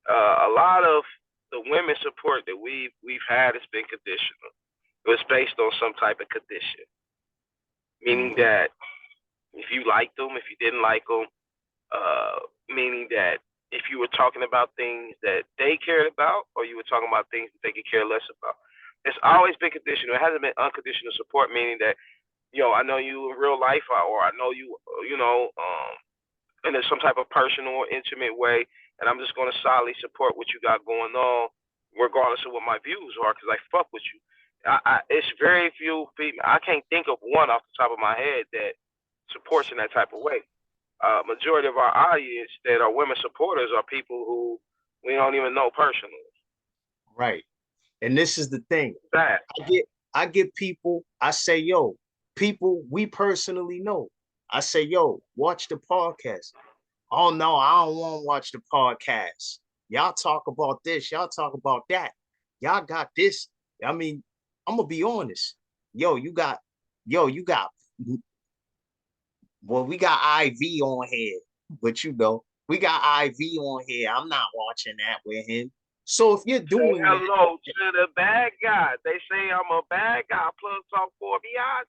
Speaker 2: A lot of the women support that we've had has been conditional. It was based on some type of condition, meaning that if you liked them, if you didn't like them, meaning that if you were talking about things that they cared about, or you were talking about things that they could care less about. It's always been conditional. It hasn't been unconditional support, meaning that, yo, I know you in real life, or I know you, in some type of personal or intimate way, and I'm just going to solidly support what you got going on, regardless of what my views are, because I fuck with you. It's very few people. I can't think of one off the top of my head that supports in that type of way. Majority of our audience that are women supporters are people who we don't even know personally.
Speaker 1: Right. And this is the thing.
Speaker 2: That
Speaker 1: I get people, I say, yo, people we personally know. I say, yo, watch the podcast. Oh no, I don't want to watch the podcast. Y'all talk about this, y'all talk about that. Y'all got this. I mean, I'm gonna be honest. You got well, we got IV on here, but we got IV on here. I'm not watching that with him. So if you're doing
Speaker 2: hello to the bad guy, they say I'm a bad guy. Plus, talk for biatch.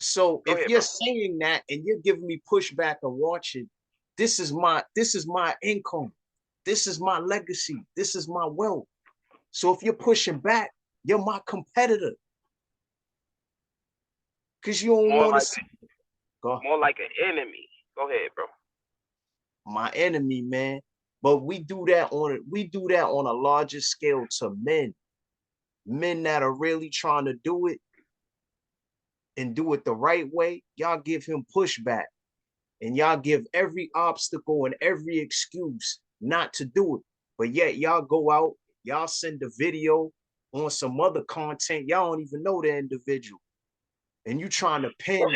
Speaker 1: So if you're saying that and you're giving me pushback and watching, this is my income. This is my legacy. This is my wealth. So if you're pushing back, you're my competitor. Because you don't want to see.
Speaker 2: More like an enemy. Go ahead, bro.
Speaker 1: My enemy, man. But we do that on a larger scale to men. Men that are really trying to do it and do it the right way. Y'all give him pushback. And y'all give every obstacle and every excuse not to do it. But yet y'all go out, y'all send a video on some other content. Y'all don't even know the individual. And you trying to pin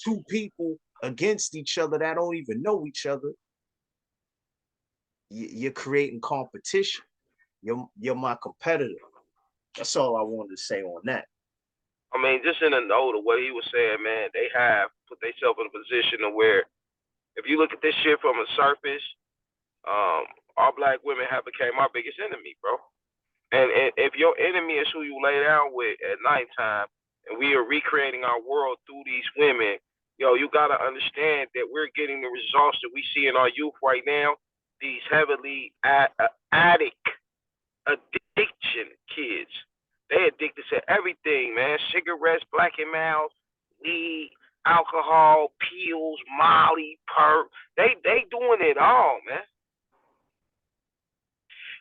Speaker 1: two people against each other that don't even know each other. You're creating competition. You're my competitor. That's all I wanted to say on that.
Speaker 2: I mean, just in a note of what he was saying, man, they have put themselves in a position to where, if you look at this shit from the surface, all black women have became our biggest enemy, bro. And if your enemy is who you lay down with at nighttime, and we are recreating our world through these women, you gotta understand that we're getting the results that we see in our youth right now. These heavily addiction kids. They addicted to everything, man. Cigarettes, Black and Milds, weed, alcohol, pills, Molly, perp. They doing it all, man.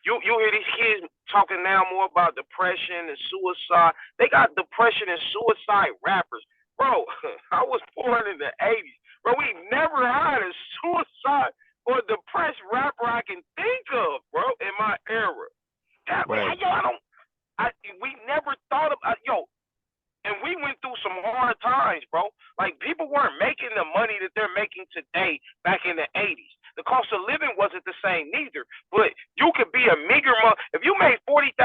Speaker 2: You hear these kids talking now more about depression and suicide. They got depression and suicide rappers. Bro, I was born in the 80s. Bro, we never had a suicide or depressed rapper I can think of, bro, in my era.
Speaker 1: Right.
Speaker 2: We never thought about, and we went through some hard times, bro. Like, people weren't making the money that they're making today back in the 80s. The cost of living wasn't the same neither. But you could be a meager if you made $40,000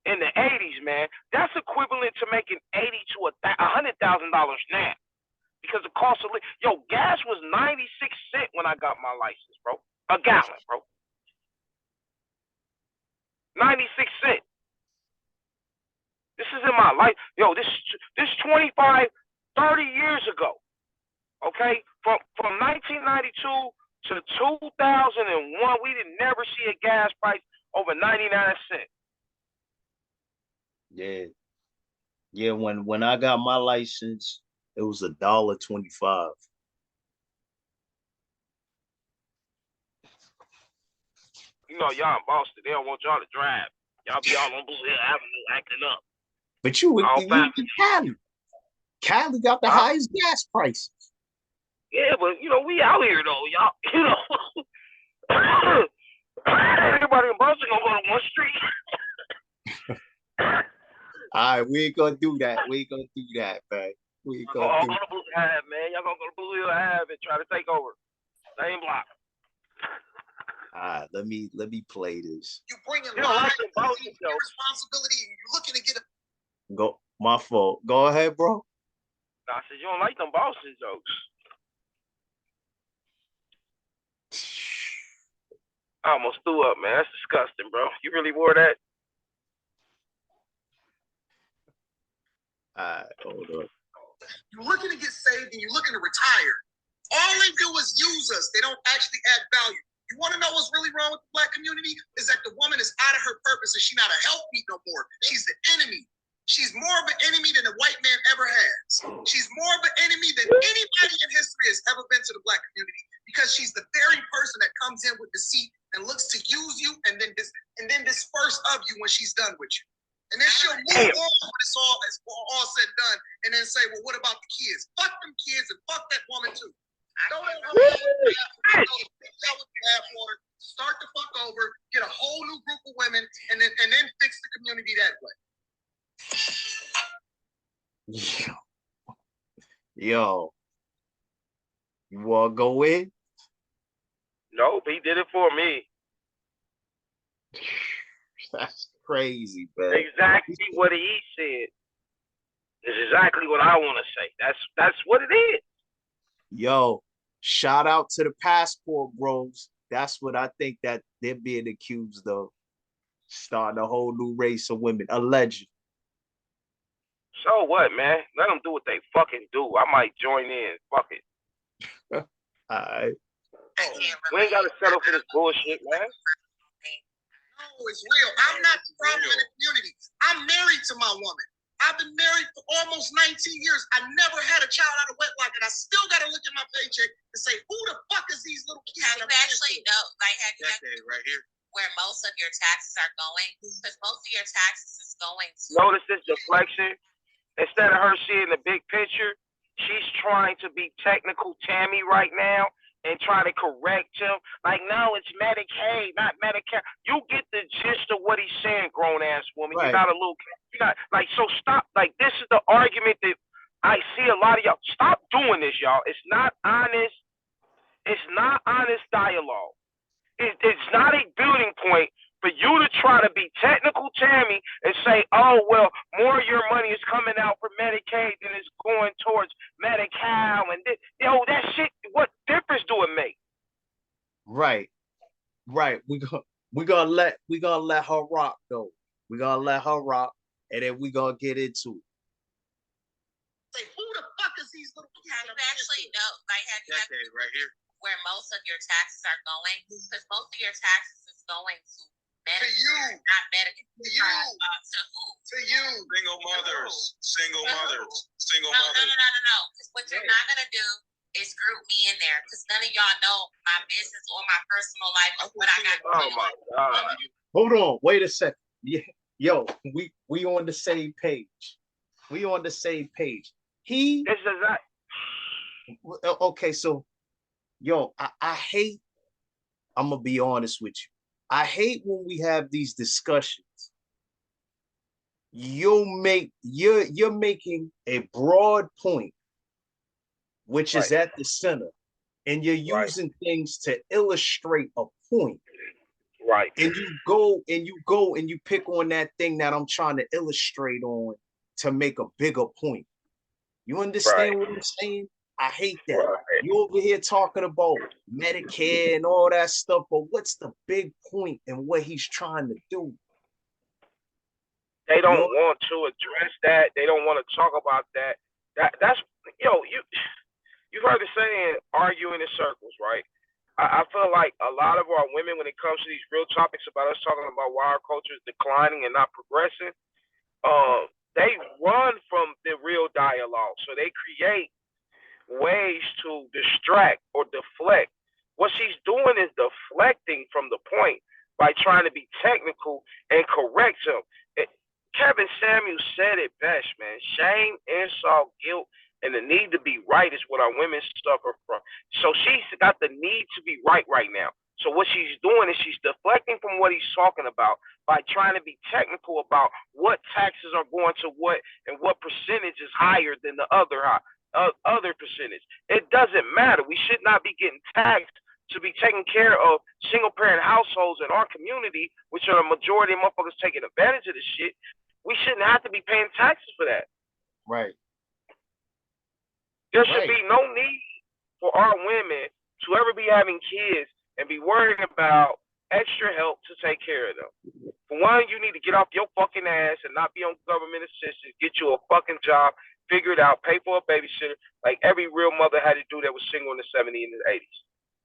Speaker 2: in the 80s, man, that's equivalent to making $80,000 to $100,000 now. Because the cost of living, gas was 96 cents when I got my license, bro. A gallon, bro. 96 cents. This is in my life. This 25, 30 years ago. Okay? From 1992 to 2001, we didn't never see a gas price over 99 cents.
Speaker 1: Yeah. Yeah, when I got my license, it was $1.25.
Speaker 2: Y'all in Boston, they don't want y'all to drive. Y'all be all on Blue Hill Avenue acting up.
Speaker 1: But you in Cali. Cali got the highest gas prices.
Speaker 2: Yeah, but we out here though, y'all. Everybody in Boston gonna go to one street.
Speaker 1: All right, we ain't gonna do that. We ain't gonna do that, man. We ain't gonna do that.
Speaker 2: Blue Ave, man. Y'all gonna go to Blue Hill Ave and try to take over. Same block.
Speaker 1: All right, let me play this.
Speaker 3: You bringing
Speaker 2: lies,
Speaker 3: responsibility, and you're looking to get a
Speaker 1: Go, my fault. Go ahead, bro.
Speaker 2: I said you don't like them Boston jokes. I almost threw up, man. That's disgusting, bro. You really wore that?
Speaker 1: Hold up.
Speaker 3: You're looking to get saved and you're looking to retire. All they do is use us. They don't actually add value. You want to know what's really wrong with the black community? Is that the woman is out of her purpose and she's not a helpmeet no more. She's the enemy. She's more of an enemy than a white man ever has. She's more of an enemy than anybody in history has ever been to the black community, because she's the very person that comes in with deceit and looks to use you and then disperse of you when she's done with you. And then she'll move on when it's all said and done, and then say, well, what about the kids? Fuck them kids and fuck that woman too. Don't let her start the fuck over, get a whole new group of women, and then fix the community that way.
Speaker 1: Yo, you want to go in?
Speaker 2: Nope, he did it for me.
Speaker 1: That's crazy, man.
Speaker 2: Exactly what he said is exactly what I want to say. That's what it is.
Speaker 1: Yo, shout out to the passport bros. That's what I think that they're being accused of. Starting a whole new race of women, alleged.
Speaker 2: So what, man? Let them do what they fucking do. I might join in. Fuck it.
Speaker 1: All right.
Speaker 2: We ain't got to settle for this bullshit, man.
Speaker 3: No, it's real. I'm not the problem in the community. I'm married to my woman. I've been married for almost 19 years. I never had a child out of wedlock, and I still got to look at my paycheck and say, who the fuck is these little kids?
Speaker 4: Have you actually know, like,
Speaker 5: right here,
Speaker 4: where most of your taxes are going? Because most of your taxes is going to.
Speaker 2: Notice this deflection. Instead of her seeing the big picture, she's trying to be technical Tammy right now and try to correct him. Like, no, it's Medicaid, not Medicare. You get the gist of what he's saying, grown ass woman.
Speaker 1: Right.
Speaker 2: You're not a little kid. You're not like, so stop. Like, this is the argument that I see a lot of y'all. Stop doing this, y'all. It's not honest. It's not honest dialogue. It's not a building point for you to try to be technical, Tammy, and say, oh, well, more of your money is coming out for Medicaid than it's going towards Medi-Cal. And that shit, what difference do it make?
Speaker 1: Right. We gonna let her rock though. We gonna let her rock, and then we gonna get into it.
Speaker 3: Say, who the fuck is these little kids?
Speaker 4: Have you actually know, like, have you actually
Speaker 5: right here.
Speaker 4: where most of your taxes are going? Because most of your taxes is going to Medicare,
Speaker 3: you.
Speaker 4: not Medicare.
Speaker 3: To you.
Speaker 4: To who?
Speaker 3: To you.
Speaker 5: Single mothers. Single mothers. Single
Speaker 4: No.
Speaker 5: mothers.
Speaker 4: Because what you're not gonna do is group me in there. Because none of y'all know my business or my personal life or what I got going
Speaker 2: Oh my
Speaker 4: on.
Speaker 2: God.
Speaker 1: Hold on, wait a second. Yeah, yo, we on the same page. We on the same page.
Speaker 2: This is not.
Speaker 1: Okay, so yo, I hate. I'm gonna be honest with you. I hate when we have these discussions. You're making a broad point, which is at the center, and you're using things to illustrate a point.
Speaker 2: Right.
Speaker 1: And you go and you pick on that thing that I'm trying to illustrate on to make a bigger point. You understand what I'm saying? I hate that.
Speaker 2: Right.
Speaker 1: You over here talking about Medicare and all that stuff, but what's the big point and what he's trying to do?
Speaker 2: They don't want to address that. They don't want to talk about that. That's you've heard the saying, arguing in circles, right? I feel like a lot of our women, when it comes to these real topics about us talking about why our culture is declining and not progressing, they run from the real dialogue. So they create ways to distract or deflect. What she's doing is deflecting from the point by trying to be technical and correct him. Kevin Samuels said it best, man. Shame, insult, guilt, and the need to be right is what our women suffer from. So she's got the need to be right now. So what she's doing is she's deflecting from what he's talking about by trying to be technical about what taxes are going to what and what percentage is higher than the other percentage. It doesn't matter. We should not be getting taxed to be taking care of single parent households in our community, which are a majority of motherfuckers taking advantage of this shit. We shouldn't have to be paying taxes for that.
Speaker 1: Right.
Speaker 2: There should be no need for our women to ever be having kids and be worried about extra help to take care of them. For one, you need to get off your fucking ass and not be on government assistance. Get you a fucking job, figure it out, pay for a babysitter, like every real mother had to do that was single in the 70s and the 80s.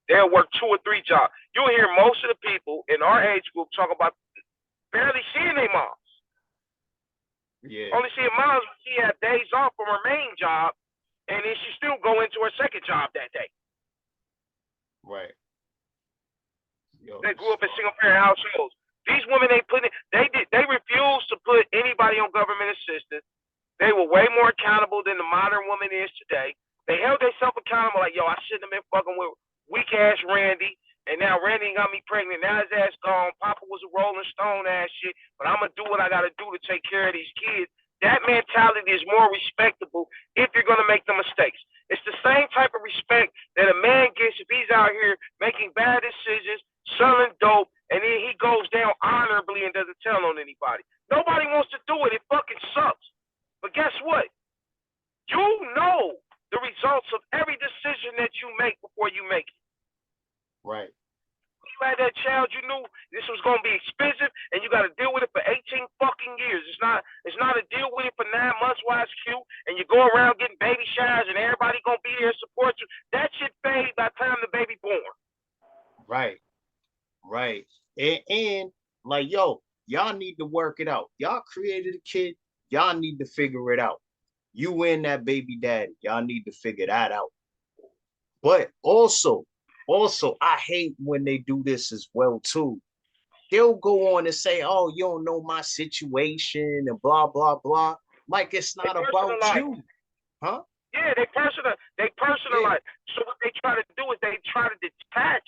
Speaker 2: They'll work 2 or 3 jobs. You'll hear most of the people in our age group talk about barely seeing their moms.
Speaker 1: Yeah.
Speaker 2: Only seeing moms when she had days off from her main job, and then she still go into her second job that day.
Speaker 1: Right. Yo,
Speaker 2: they grew up in single parent households. These women they refused to put anybody on government assistance. They were way more accountable than the modern woman is today. They held themselves accountable like, yo, I shouldn't have been fucking with weak ass Randy, and now Randy got me pregnant. Now his ass gone. Papa was a Rolling Stone ass shit, but I'm gonna do what I gotta do to take care of these kids. That mentality is more respectable if you're gonna make the mistakes. It's the same type of respect that a man gets if he's out here making bad decisions, selling dope, and then he goes down honorably and doesn't tell on anybody. Nobody wants to do it. It fucking sucks. But guess what? You know the results of every decision that you make before you make it.
Speaker 1: Right.
Speaker 2: When you had that child, you knew this was gonna be expensive, and you got to deal with it for 18 fucking years. It's not a deal with it for 9 months while it's cute, and you go around getting baby showers, and everybody gonna be there to support you. That shit fade by the time the baby born.
Speaker 1: Right. And like, yo, y'all need to work it out. Y'all created a kid. Y'all need to figure it out. You and that baby daddy, y'all need to figure that out. But also, I hate when they do this as well too. They'll go on and say, "Oh, you don't know my situation," and blah blah blah. Like it's not about you, huh?
Speaker 2: Yeah, they personalize. So what they try to do is they try to detach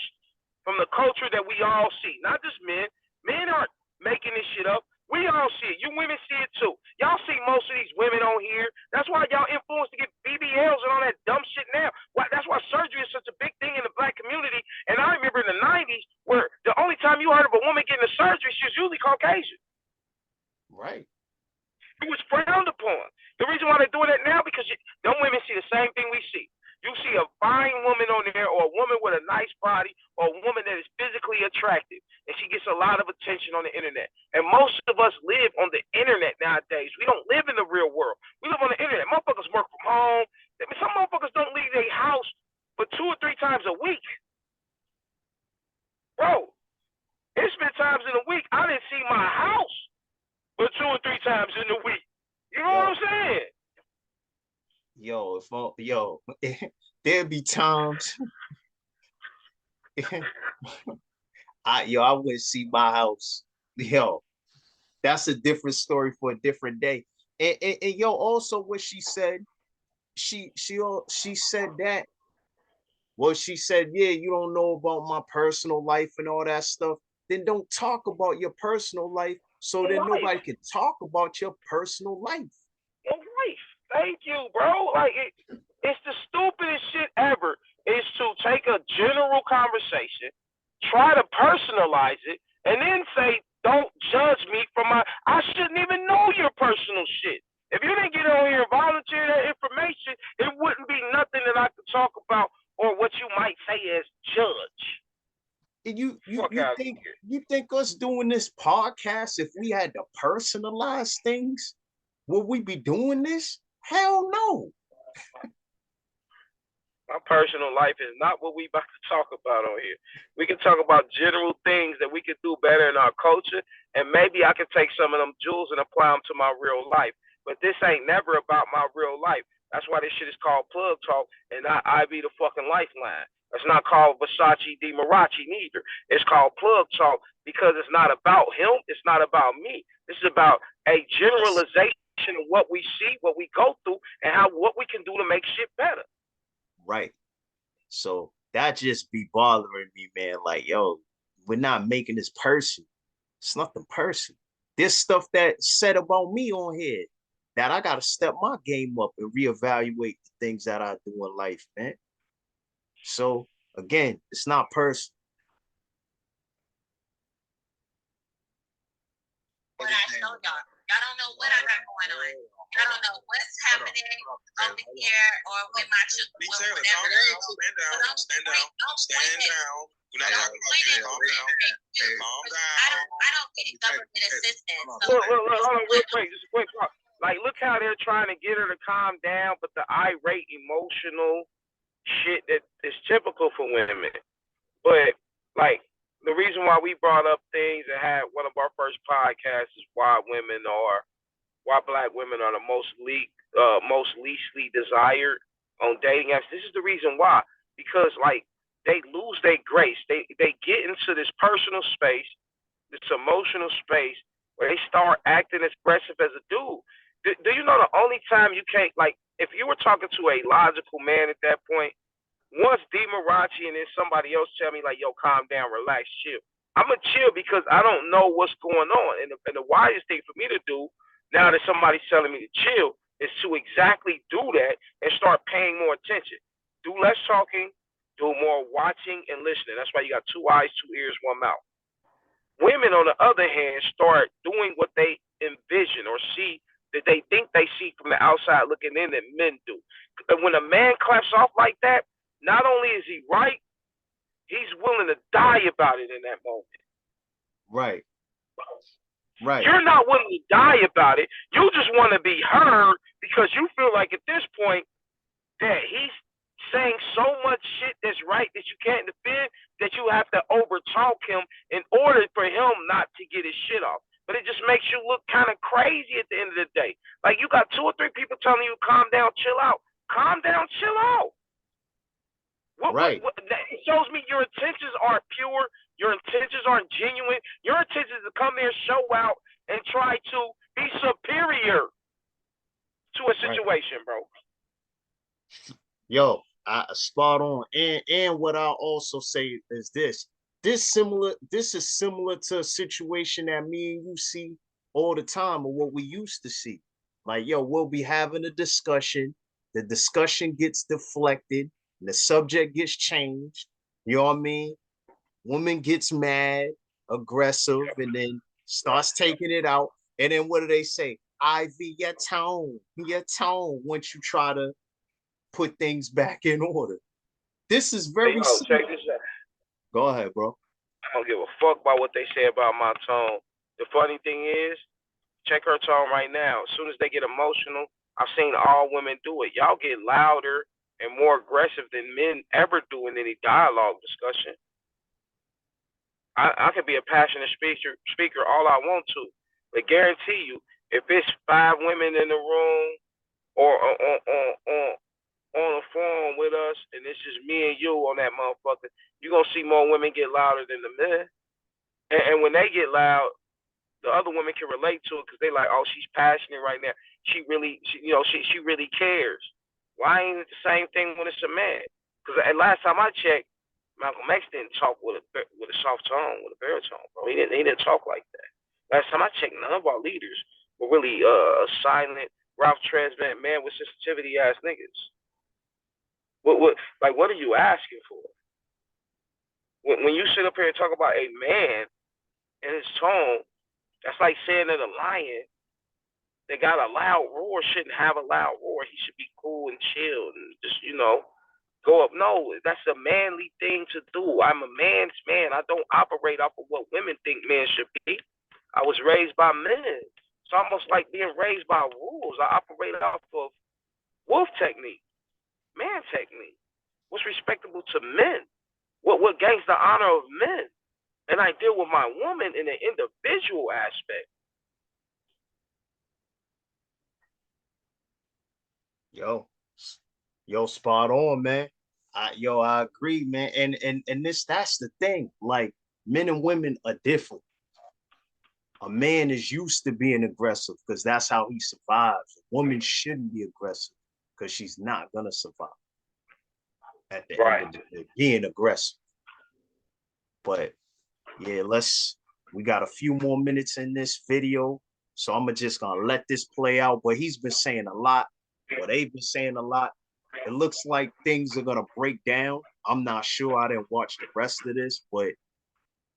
Speaker 2: from the culture that we all see. Not just men. Men aren't making this shit up. We all see it. You women see it too. Y'all see most of these women on here. That's why y'all influenced to get BBLs and all that dumb shit now. That's why surgery is such a big thing in the black community. And I remember in the 90s where the only time you heard of a woman getting a surgery, she was usually Caucasian.
Speaker 1: Right.
Speaker 2: It was frowned upon. The reason why they're doing that now because them women see the same thing we see. You see a fine woman on there, or a woman with a nice body, or a woman that is physically attractive, and she gets a lot of attention on the internet. And most of us live on the internet nowadays. We don't live in the real world. We live on the internet. Motherfuckers work from home. Some motherfuckers don't leave their house but 2 or 3 times a week. Bro, it's been times in a week I didn't see my house but 2 or 3 times in the week. You know what I'm saying?
Speaker 1: Yo, there'd be times I wouldn't see my house. Yo, that's a different story for a different day. And yo, also what she said, she said that. Well, she said, yeah, you don't know about my personal life and all that stuff. Then don't talk about your personal life, so then nobody can talk about your personal life.
Speaker 2: Your life. Thank you, bro. Like it's the stupidest shit ever is to take a general conversation, try to personalize it, and then say, don't judge me for I shouldn't even know your personal shit. If you didn't get on here and volunteer that information, it wouldn't be nothing that I could talk about or what you might say as judge.
Speaker 1: And you think us doing this podcast, if we had to personalize things, would we be doing this? Hell no.
Speaker 2: My personal life is not what we about to talk about on here. We can talk about general things that we could do better in our culture, and maybe I can take some of them jewels and apply them to my real life. But this ain't never about my real life. That's why this shit is called Plug Talk and not I Be the Fucking Lifeline. It's not called Versace Di Marachi neither. It's called Plug Talk because it's not about him. It's not about me. This is about a generalization of what we see, what we go through, and what we can do to make shit better.
Speaker 1: Right. So that just be bothering me, man. Like, yo, we're not making this personal. It's nothing personal. There's stuff that's said about me on here that I gotta step my game up and reevaluate the things that I do in life, man. So again, it's not personal.
Speaker 4: What I showed y'all. Y'all don't know what I got going on. Y'all don't know what's happening over here or with my children.
Speaker 5: Stand down. Stand down.
Speaker 4: I don't get government assistance.
Speaker 2: Look, hold on real quick. Just a quick talk. Like, look how they're trying to get her to calm down, but the irate, emotional shit that is typical for women. But, like, the reason why we brought up things and had one of our first podcasts is why black women are the most leastly desired on dating apps. This is the reason why. Because, like, they lose their grace. They get into this personal space, this emotional space, where they start acting as aggressive as a dude. Do you know the only time you can't, like, if you were talking to a logical man at that point, once Di Marachi and then somebody else tell me, like, yo, calm down, relax, chill, I'm going to chill because I don't know what's going on. And the wisest thing for me to do, now that somebody's telling me to chill, is to exactly do that and start paying more attention. Do less talking, do more watching and listening. That's why you got 2 eyes, 2 ears, 1 mouth. Women, on the other hand, start doing what they envision or see that they think they see from the outside looking in that men do. And when a man claps off like that, not only is he right, he's willing to die about it in that moment.
Speaker 1: Right. Right.
Speaker 2: You're not willing to die about it. You just want to be heard because you feel like at this point that he's saying so much shit that's right that you can't defend that you have to overtalk him in order for him not to get his shit off. But it just makes you look kind of crazy at the end of the day. Like you got 2 or 3 people telling you, calm down, chill out. Calm down, chill out.
Speaker 1: Right.
Speaker 2: It shows me your intentions aren't pure. Your intentions aren't genuine. Your intentions is to come there, show out, and try to be superior to a situation, bro.
Speaker 1: Yo, I spot on. And what I'll also say is this. This is similar to a situation that me and you see all the time, or what we used to see. Like, yo, we'll be having a discussion, the discussion gets deflected, and the subject gets changed. You know what I mean? Woman gets mad, aggressive, and then starts taking it out. And then what do they say? Ivy, your tone, once you try to put things back in order. This is
Speaker 2: Hey,
Speaker 1: very
Speaker 2: yo, check
Speaker 1: simple.
Speaker 2: this out.
Speaker 1: Go ahead, bro.
Speaker 2: I don't give a fuck about what they say about my tone. The funny thing is, check her tone right now. As soon as they get emotional, I've seen all women do it. Y'all get louder and more aggressive than men ever do in any dialogue discussion. I could be a passionate speaker all I want to, but guarantee you, if it's 5 women in the room or on a phone with us, and it's just me and you on that motherfucker, you're gonna see more women get louder than the men. And when they get loud, the other women can relate to it because they like, oh, she's passionate right now. She really, she really cares. Why ain't it the same thing when it's a man? Because last time I checked, Malcolm X didn't talk with a soft tone, with a baritone, bro. He didn't talk like that. Last time I checked, none of our leaders were really silent, Ralph Tresvant, man with sensitivity ass niggas. What are you asking for? When you sit up here and talk about a man and his tone, that's like saying that a lion that got a loud roar shouldn't have a loud roar. He should be cool and chill and just, go up. No, that's a manly thing to do. I'm a man's man. I don't operate off of what women think men should be. I was raised by men. It's almost like being raised by wolves. I operate off of wolf technique, man technique. What's respectable to men? What gains the honor of men? And I deal with my woman in an individual aspect.
Speaker 1: Yo, spot on, man. I agree, man. And that's the thing. Like, men and women are different. A man is used to being aggressive because that's how he survives. A woman shouldn't be aggressive because she's not gonna survive at the end of the day, being aggressive. But yeah, we got a few more minutes in this video. So I'm just gonna let this play out. But he's been saying a lot, or they've been saying a lot. It looks like things are gonna break down. I'm not sure. I didn't watch the rest of this, but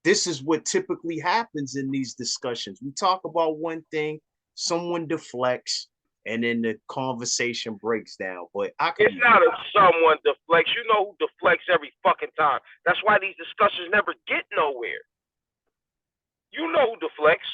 Speaker 1: this is what typically happens in these discussions. We talk about one thing, someone deflects, and then the conversation breaks down. But
Speaker 2: it's not a someone deflects. You know who deflects every fucking time. That's why these discussions never get nowhere. You know who deflects.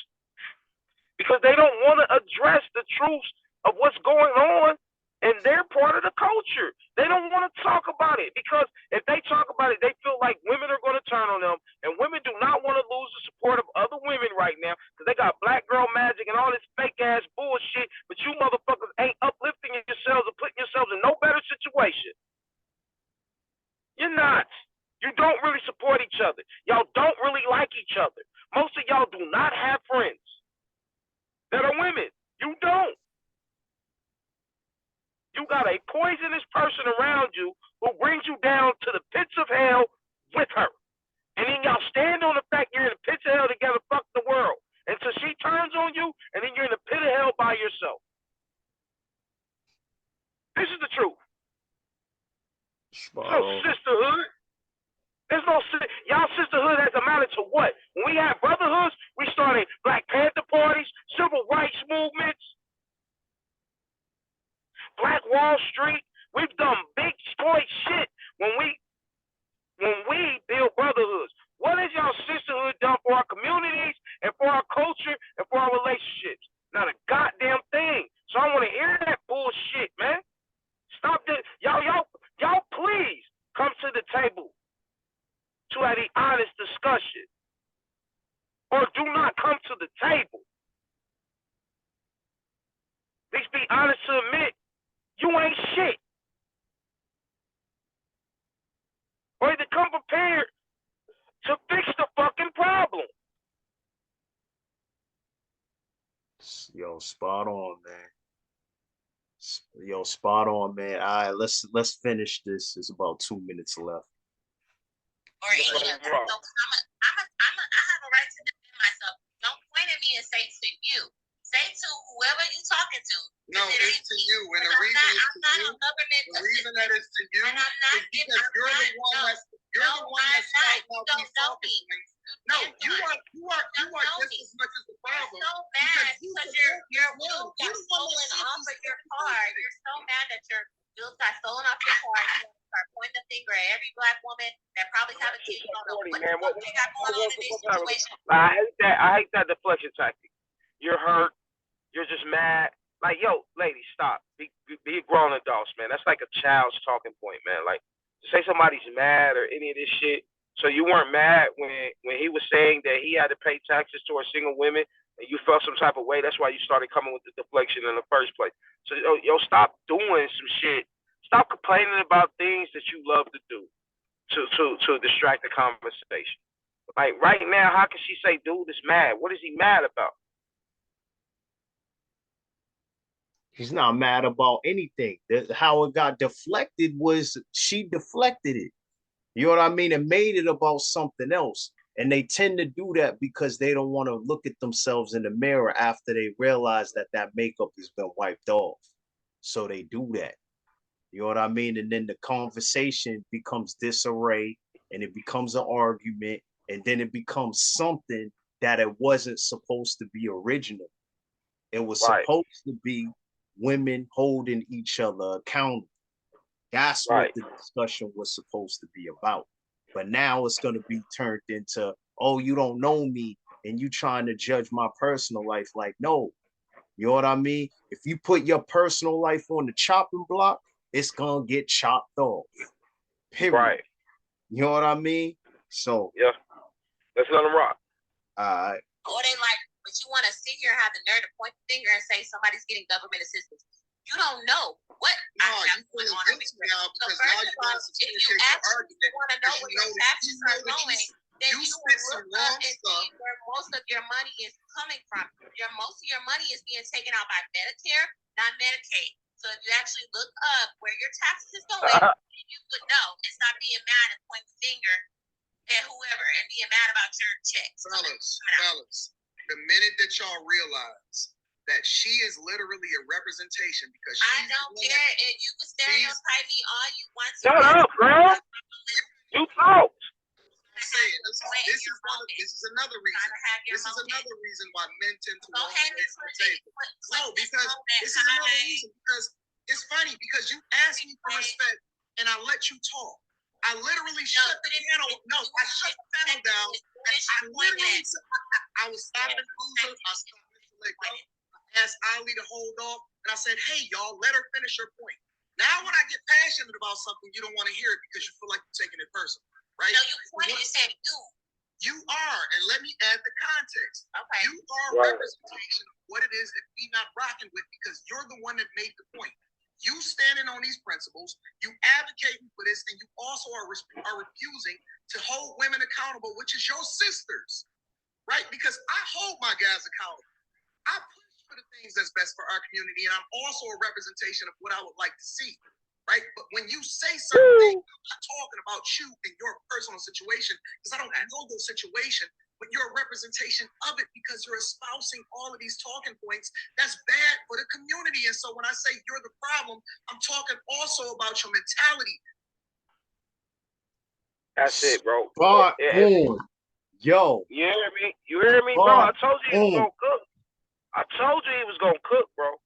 Speaker 2: Because they don't want to address the truths of what's going on in their part of the culture. They don't want to talk about it because if they talk about it, they feel like women are going to turn on them, and women do not want to lose the support of other women right now because they got black girl magic and all this fake ass bullshit, but you motherfuckers ain't uplifting yourselves or putting yourselves in no better situation. You're not. You don't really support each other. Y'all don't really like each other. Most of y'all do not have friends that are women. You don't. You got a poisonous person around you who brings you down to the pits of hell with her. And then y'all stand on the fact you're in the pits of hell together, fuck the world. Until she turns on you, and then you're in the pit of hell by yourself. This is the truth. There's no sisterhood. There's no y'all sisterhood has amounted to what? When we had brotherhoods, we started Black Panther parties, civil rights movements, Black Wall Street. We've done big toy shit when we build brotherhoods. What has y'all sisterhood done for our communities and for our culture and for our relationships? Not a goddamn thing. So I want to hear that bullshit, man. Stop this. Y'all please come to the table to have the honest discussion. Or do not come to the table. Please be honest to admit you ain't shit. Or either come prepared to fix the fucking problem.
Speaker 1: Yo, spot on, man. Yo, spot on, man. All right, let's finish this. There's about 2 minutes left.
Speaker 4: Or any of that. So I have a right to defend myself. Don't point at me and say to you. Say to whoever you talking to.
Speaker 3: No, it's to you. And the reason it's to you, the reason that it's to you is because you're the one that's spouting out these talking points. No, you are just as much as the problem.
Speaker 4: You're so mad because your wheels got stolen off of your car. You're so mad that your wheels got stolen off your car. You start pointing the finger at every black woman that probably have a kid. You don't know what the fuck they got going on in this situation.
Speaker 2: I hate that deflection tactic. You're hurt. You're just mad. Like, yo, ladies, stop. Be grown adults, man. That's like a child's talking point, man. Like, say somebody's mad or any of this shit. So you weren't mad when he was saying that he had to pay taxes towards single women and you felt some type of way. That's why you started coming with the deflection in the first place. So, yo, stop doing some shit. Stop complaining about things that you love to do to distract the conversation. Like, right now, how can she say dude is mad? What is he mad about?
Speaker 1: He's not mad about anything. How it got deflected was she deflected it. You know what I mean? And made it about something else. And they tend to do that because they don't want to look at themselves in the mirror after they realize that makeup has been wiped off. So they do that. You know what I mean? And then the conversation becomes disarray and it becomes an argument. And then it becomes something that it wasn't supposed to be original. It was supposed to be women holding each other accountable. That's what the discussion was supposed to be about. But now it's going to be turned into, oh, you don't know me and you trying to judge my personal life. Like, no, you know what I mean? If you put your personal life on the chopping block, it's going to get chopped off. Period.
Speaker 2: Right.
Speaker 1: You know what I mean? So.
Speaker 2: Yeah. Let's let them rock.
Speaker 1: All right.
Speaker 4: Or they like, but you want to sit here and have the nerve to point the finger and say somebody's getting government assistance. You don't know what.
Speaker 3: No, you feel guilty now because now you want to substantiate your argument.
Speaker 4: Want to know where your taxes are going, then you
Speaker 3: spit some wrong stuff.
Speaker 4: Where most of your money is coming from. Most of your money is being taken out by Medicare, not Medicaid. So if you actually look up where your taxes is going, you would know and stop being mad and point the finger at whoever and being mad about your checks.
Speaker 3: Fellas, the minute that y'all realize that she is literally a representation because
Speaker 4: I don't care if you can stereotype me all you want to.
Speaker 2: Shut up, girl. You talk.
Speaker 3: This is another reason. This is another reason why men tend to walk away from the table. No, because this is another reason. Because it's funny because you asked me for respect and I let you talk. I literally shut the panel. No, I shut the panel down. And I was stopping Loser. I stopped Mr. Lego. Asked Ali to hold off, and I said, hey, y'all, let her finish her point. Now, when I get passionate about something, you don't want to hear it because you feel like you're taking it personal, right?
Speaker 4: No, you pointed and said you.
Speaker 3: You are, and let me add the context. Okay. You are a representation of what it is that we not rocking with because you're the one that made the point. You standing on these principles, you advocating for this, and you also are refusing to hold women accountable, which is your sisters, right? Because I hold my guys accountable. I push for the things that's best for our community, and I'm also a representation of what I would like to see, right? But when you say certain things, I'm not talking about you and your personal situation, because I don't know your situation, but you're a representation of it because you're espousing all of these talking points that's bad for the community. And so when I say you're the problem, I'm talking also about your mentality.
Speaker 2: That's it, bro.
Speaker 1: Yo.
Speaker 2: You hear me? You hear me, bro? I told you he was gonna cook. I told you he was gonna cook, bro.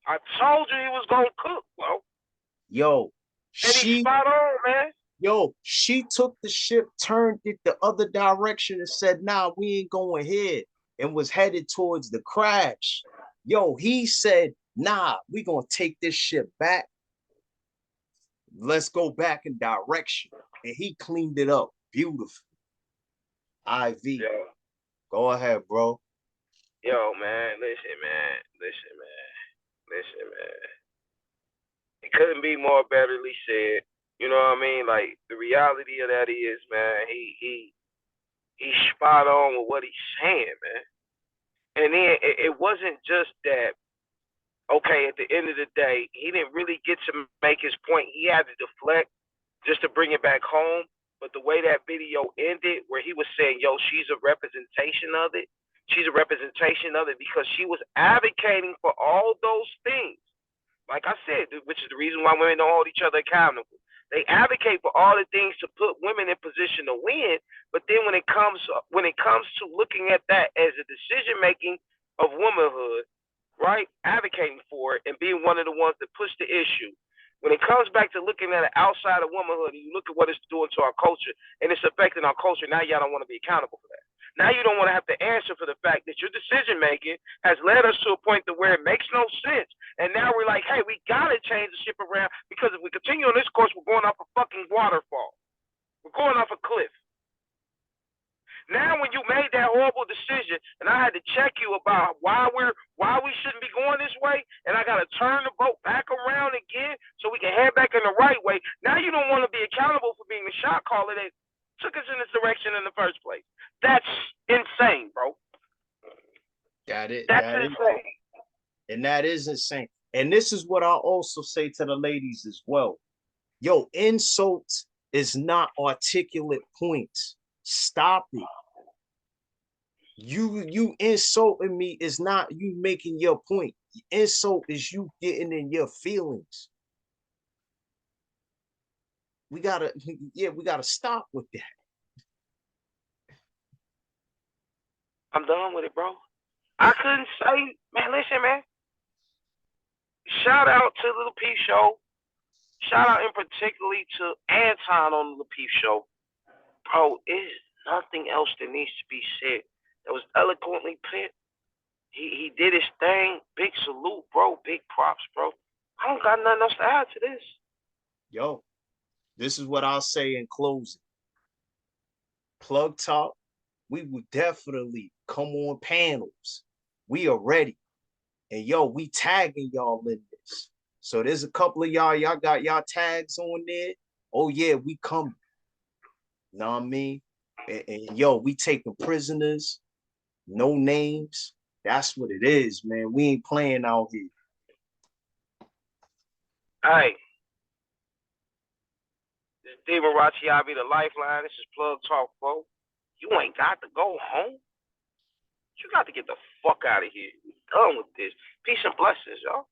Speaker 2: I told you he was gonna cook, bro.
Speaker 1: Yo,
Speaker 2: and he's spot on, man.
Speaker 1: Yo, she took the ship, turned it the other direction, and said, "Nah, we ain't going here," and was headed towards the crash. Yo, he said, "Nah, we gonna take this ship back. Let's go back in direction," and he cleaned it up beautifully. IV, go ahead, bro.
Speaker 2: Yo, man, listen, man. It couldn't be more betterly said. You know what I mean? Like, the reality of that is, man, he's spot on with what he's saying, man. And then it wasn't just that, okay, at the end of the day, he didn't really get to make his point. He had to deflect just to bring it back home. But the way that video ended, where he was saying, yo, she's a representation of it. She's a representation of it because she was advocating for all those things. Like I said, which is the reason why women don't hold each other accountable. They advocate for all the things to put women in position to win, but then when it comes to looking at that as a decision making of womanhood, right? Advocating for it and being one of the ones that push the issue. When it comes back to looking at it outside of womanhood and you look at what it's doing to our culture and it's affecting our culture, now y'all don't want to be accountable for that. Now you don't want to have to answer for the fact that your decision making has led us to a point to where it makes no sense. And now we're like, hey, we got to change the ship around because if we continue on this course, we're going off a fucking waterfall. We're going off a cliff. Now when you made that horrible decision and I had to check you about why we shouldn't be going this way and I got to turn the boat back around again so we can head back in the right way, now you don't want to be accountable for being the shot caller that took us in this direction in the first place. That's insane, bro.
Speaker 1: Got it.
Speaker 2: That's insane.
Speaker 1: And that is insane. And this is what I'll also say to the ladies as well. Yo, insults is not articulate points. Stop it. You insulting me is not you making your point. Insult is you getting in your feelings. We gotta stop with that.
Speaker 2: I'm done with it, bro. I couldn't say, man, listen, man. Shout out to Little Peep Show. Shout out in particularly to Anton on Little Peep Show. Bro, it's nothing else that needs to be said. That was eloquently put. He did his thing. Big salute, bro. Big props, bro. I don't got nothing else to add to this.
Speaker 1: Yo, this is what I'll say in closing. Plug Talk, we will definitely come on panels. We are ready. And yo, we tagging y'all in this. So there's a couple of y'all got y'all tags on there. Oh yeah, we coming. Know what I mean? And yo, we taking prisoners, no names. That's what it is, man. We ain't playing out here.
Speaker 2: Hey, this is Demon Rachiabi, the Lifeline. This is Plug Talk, bro. You ain't got to go home. You got to get the fuck out of here. We're done with this. Peace and blessings, y'all.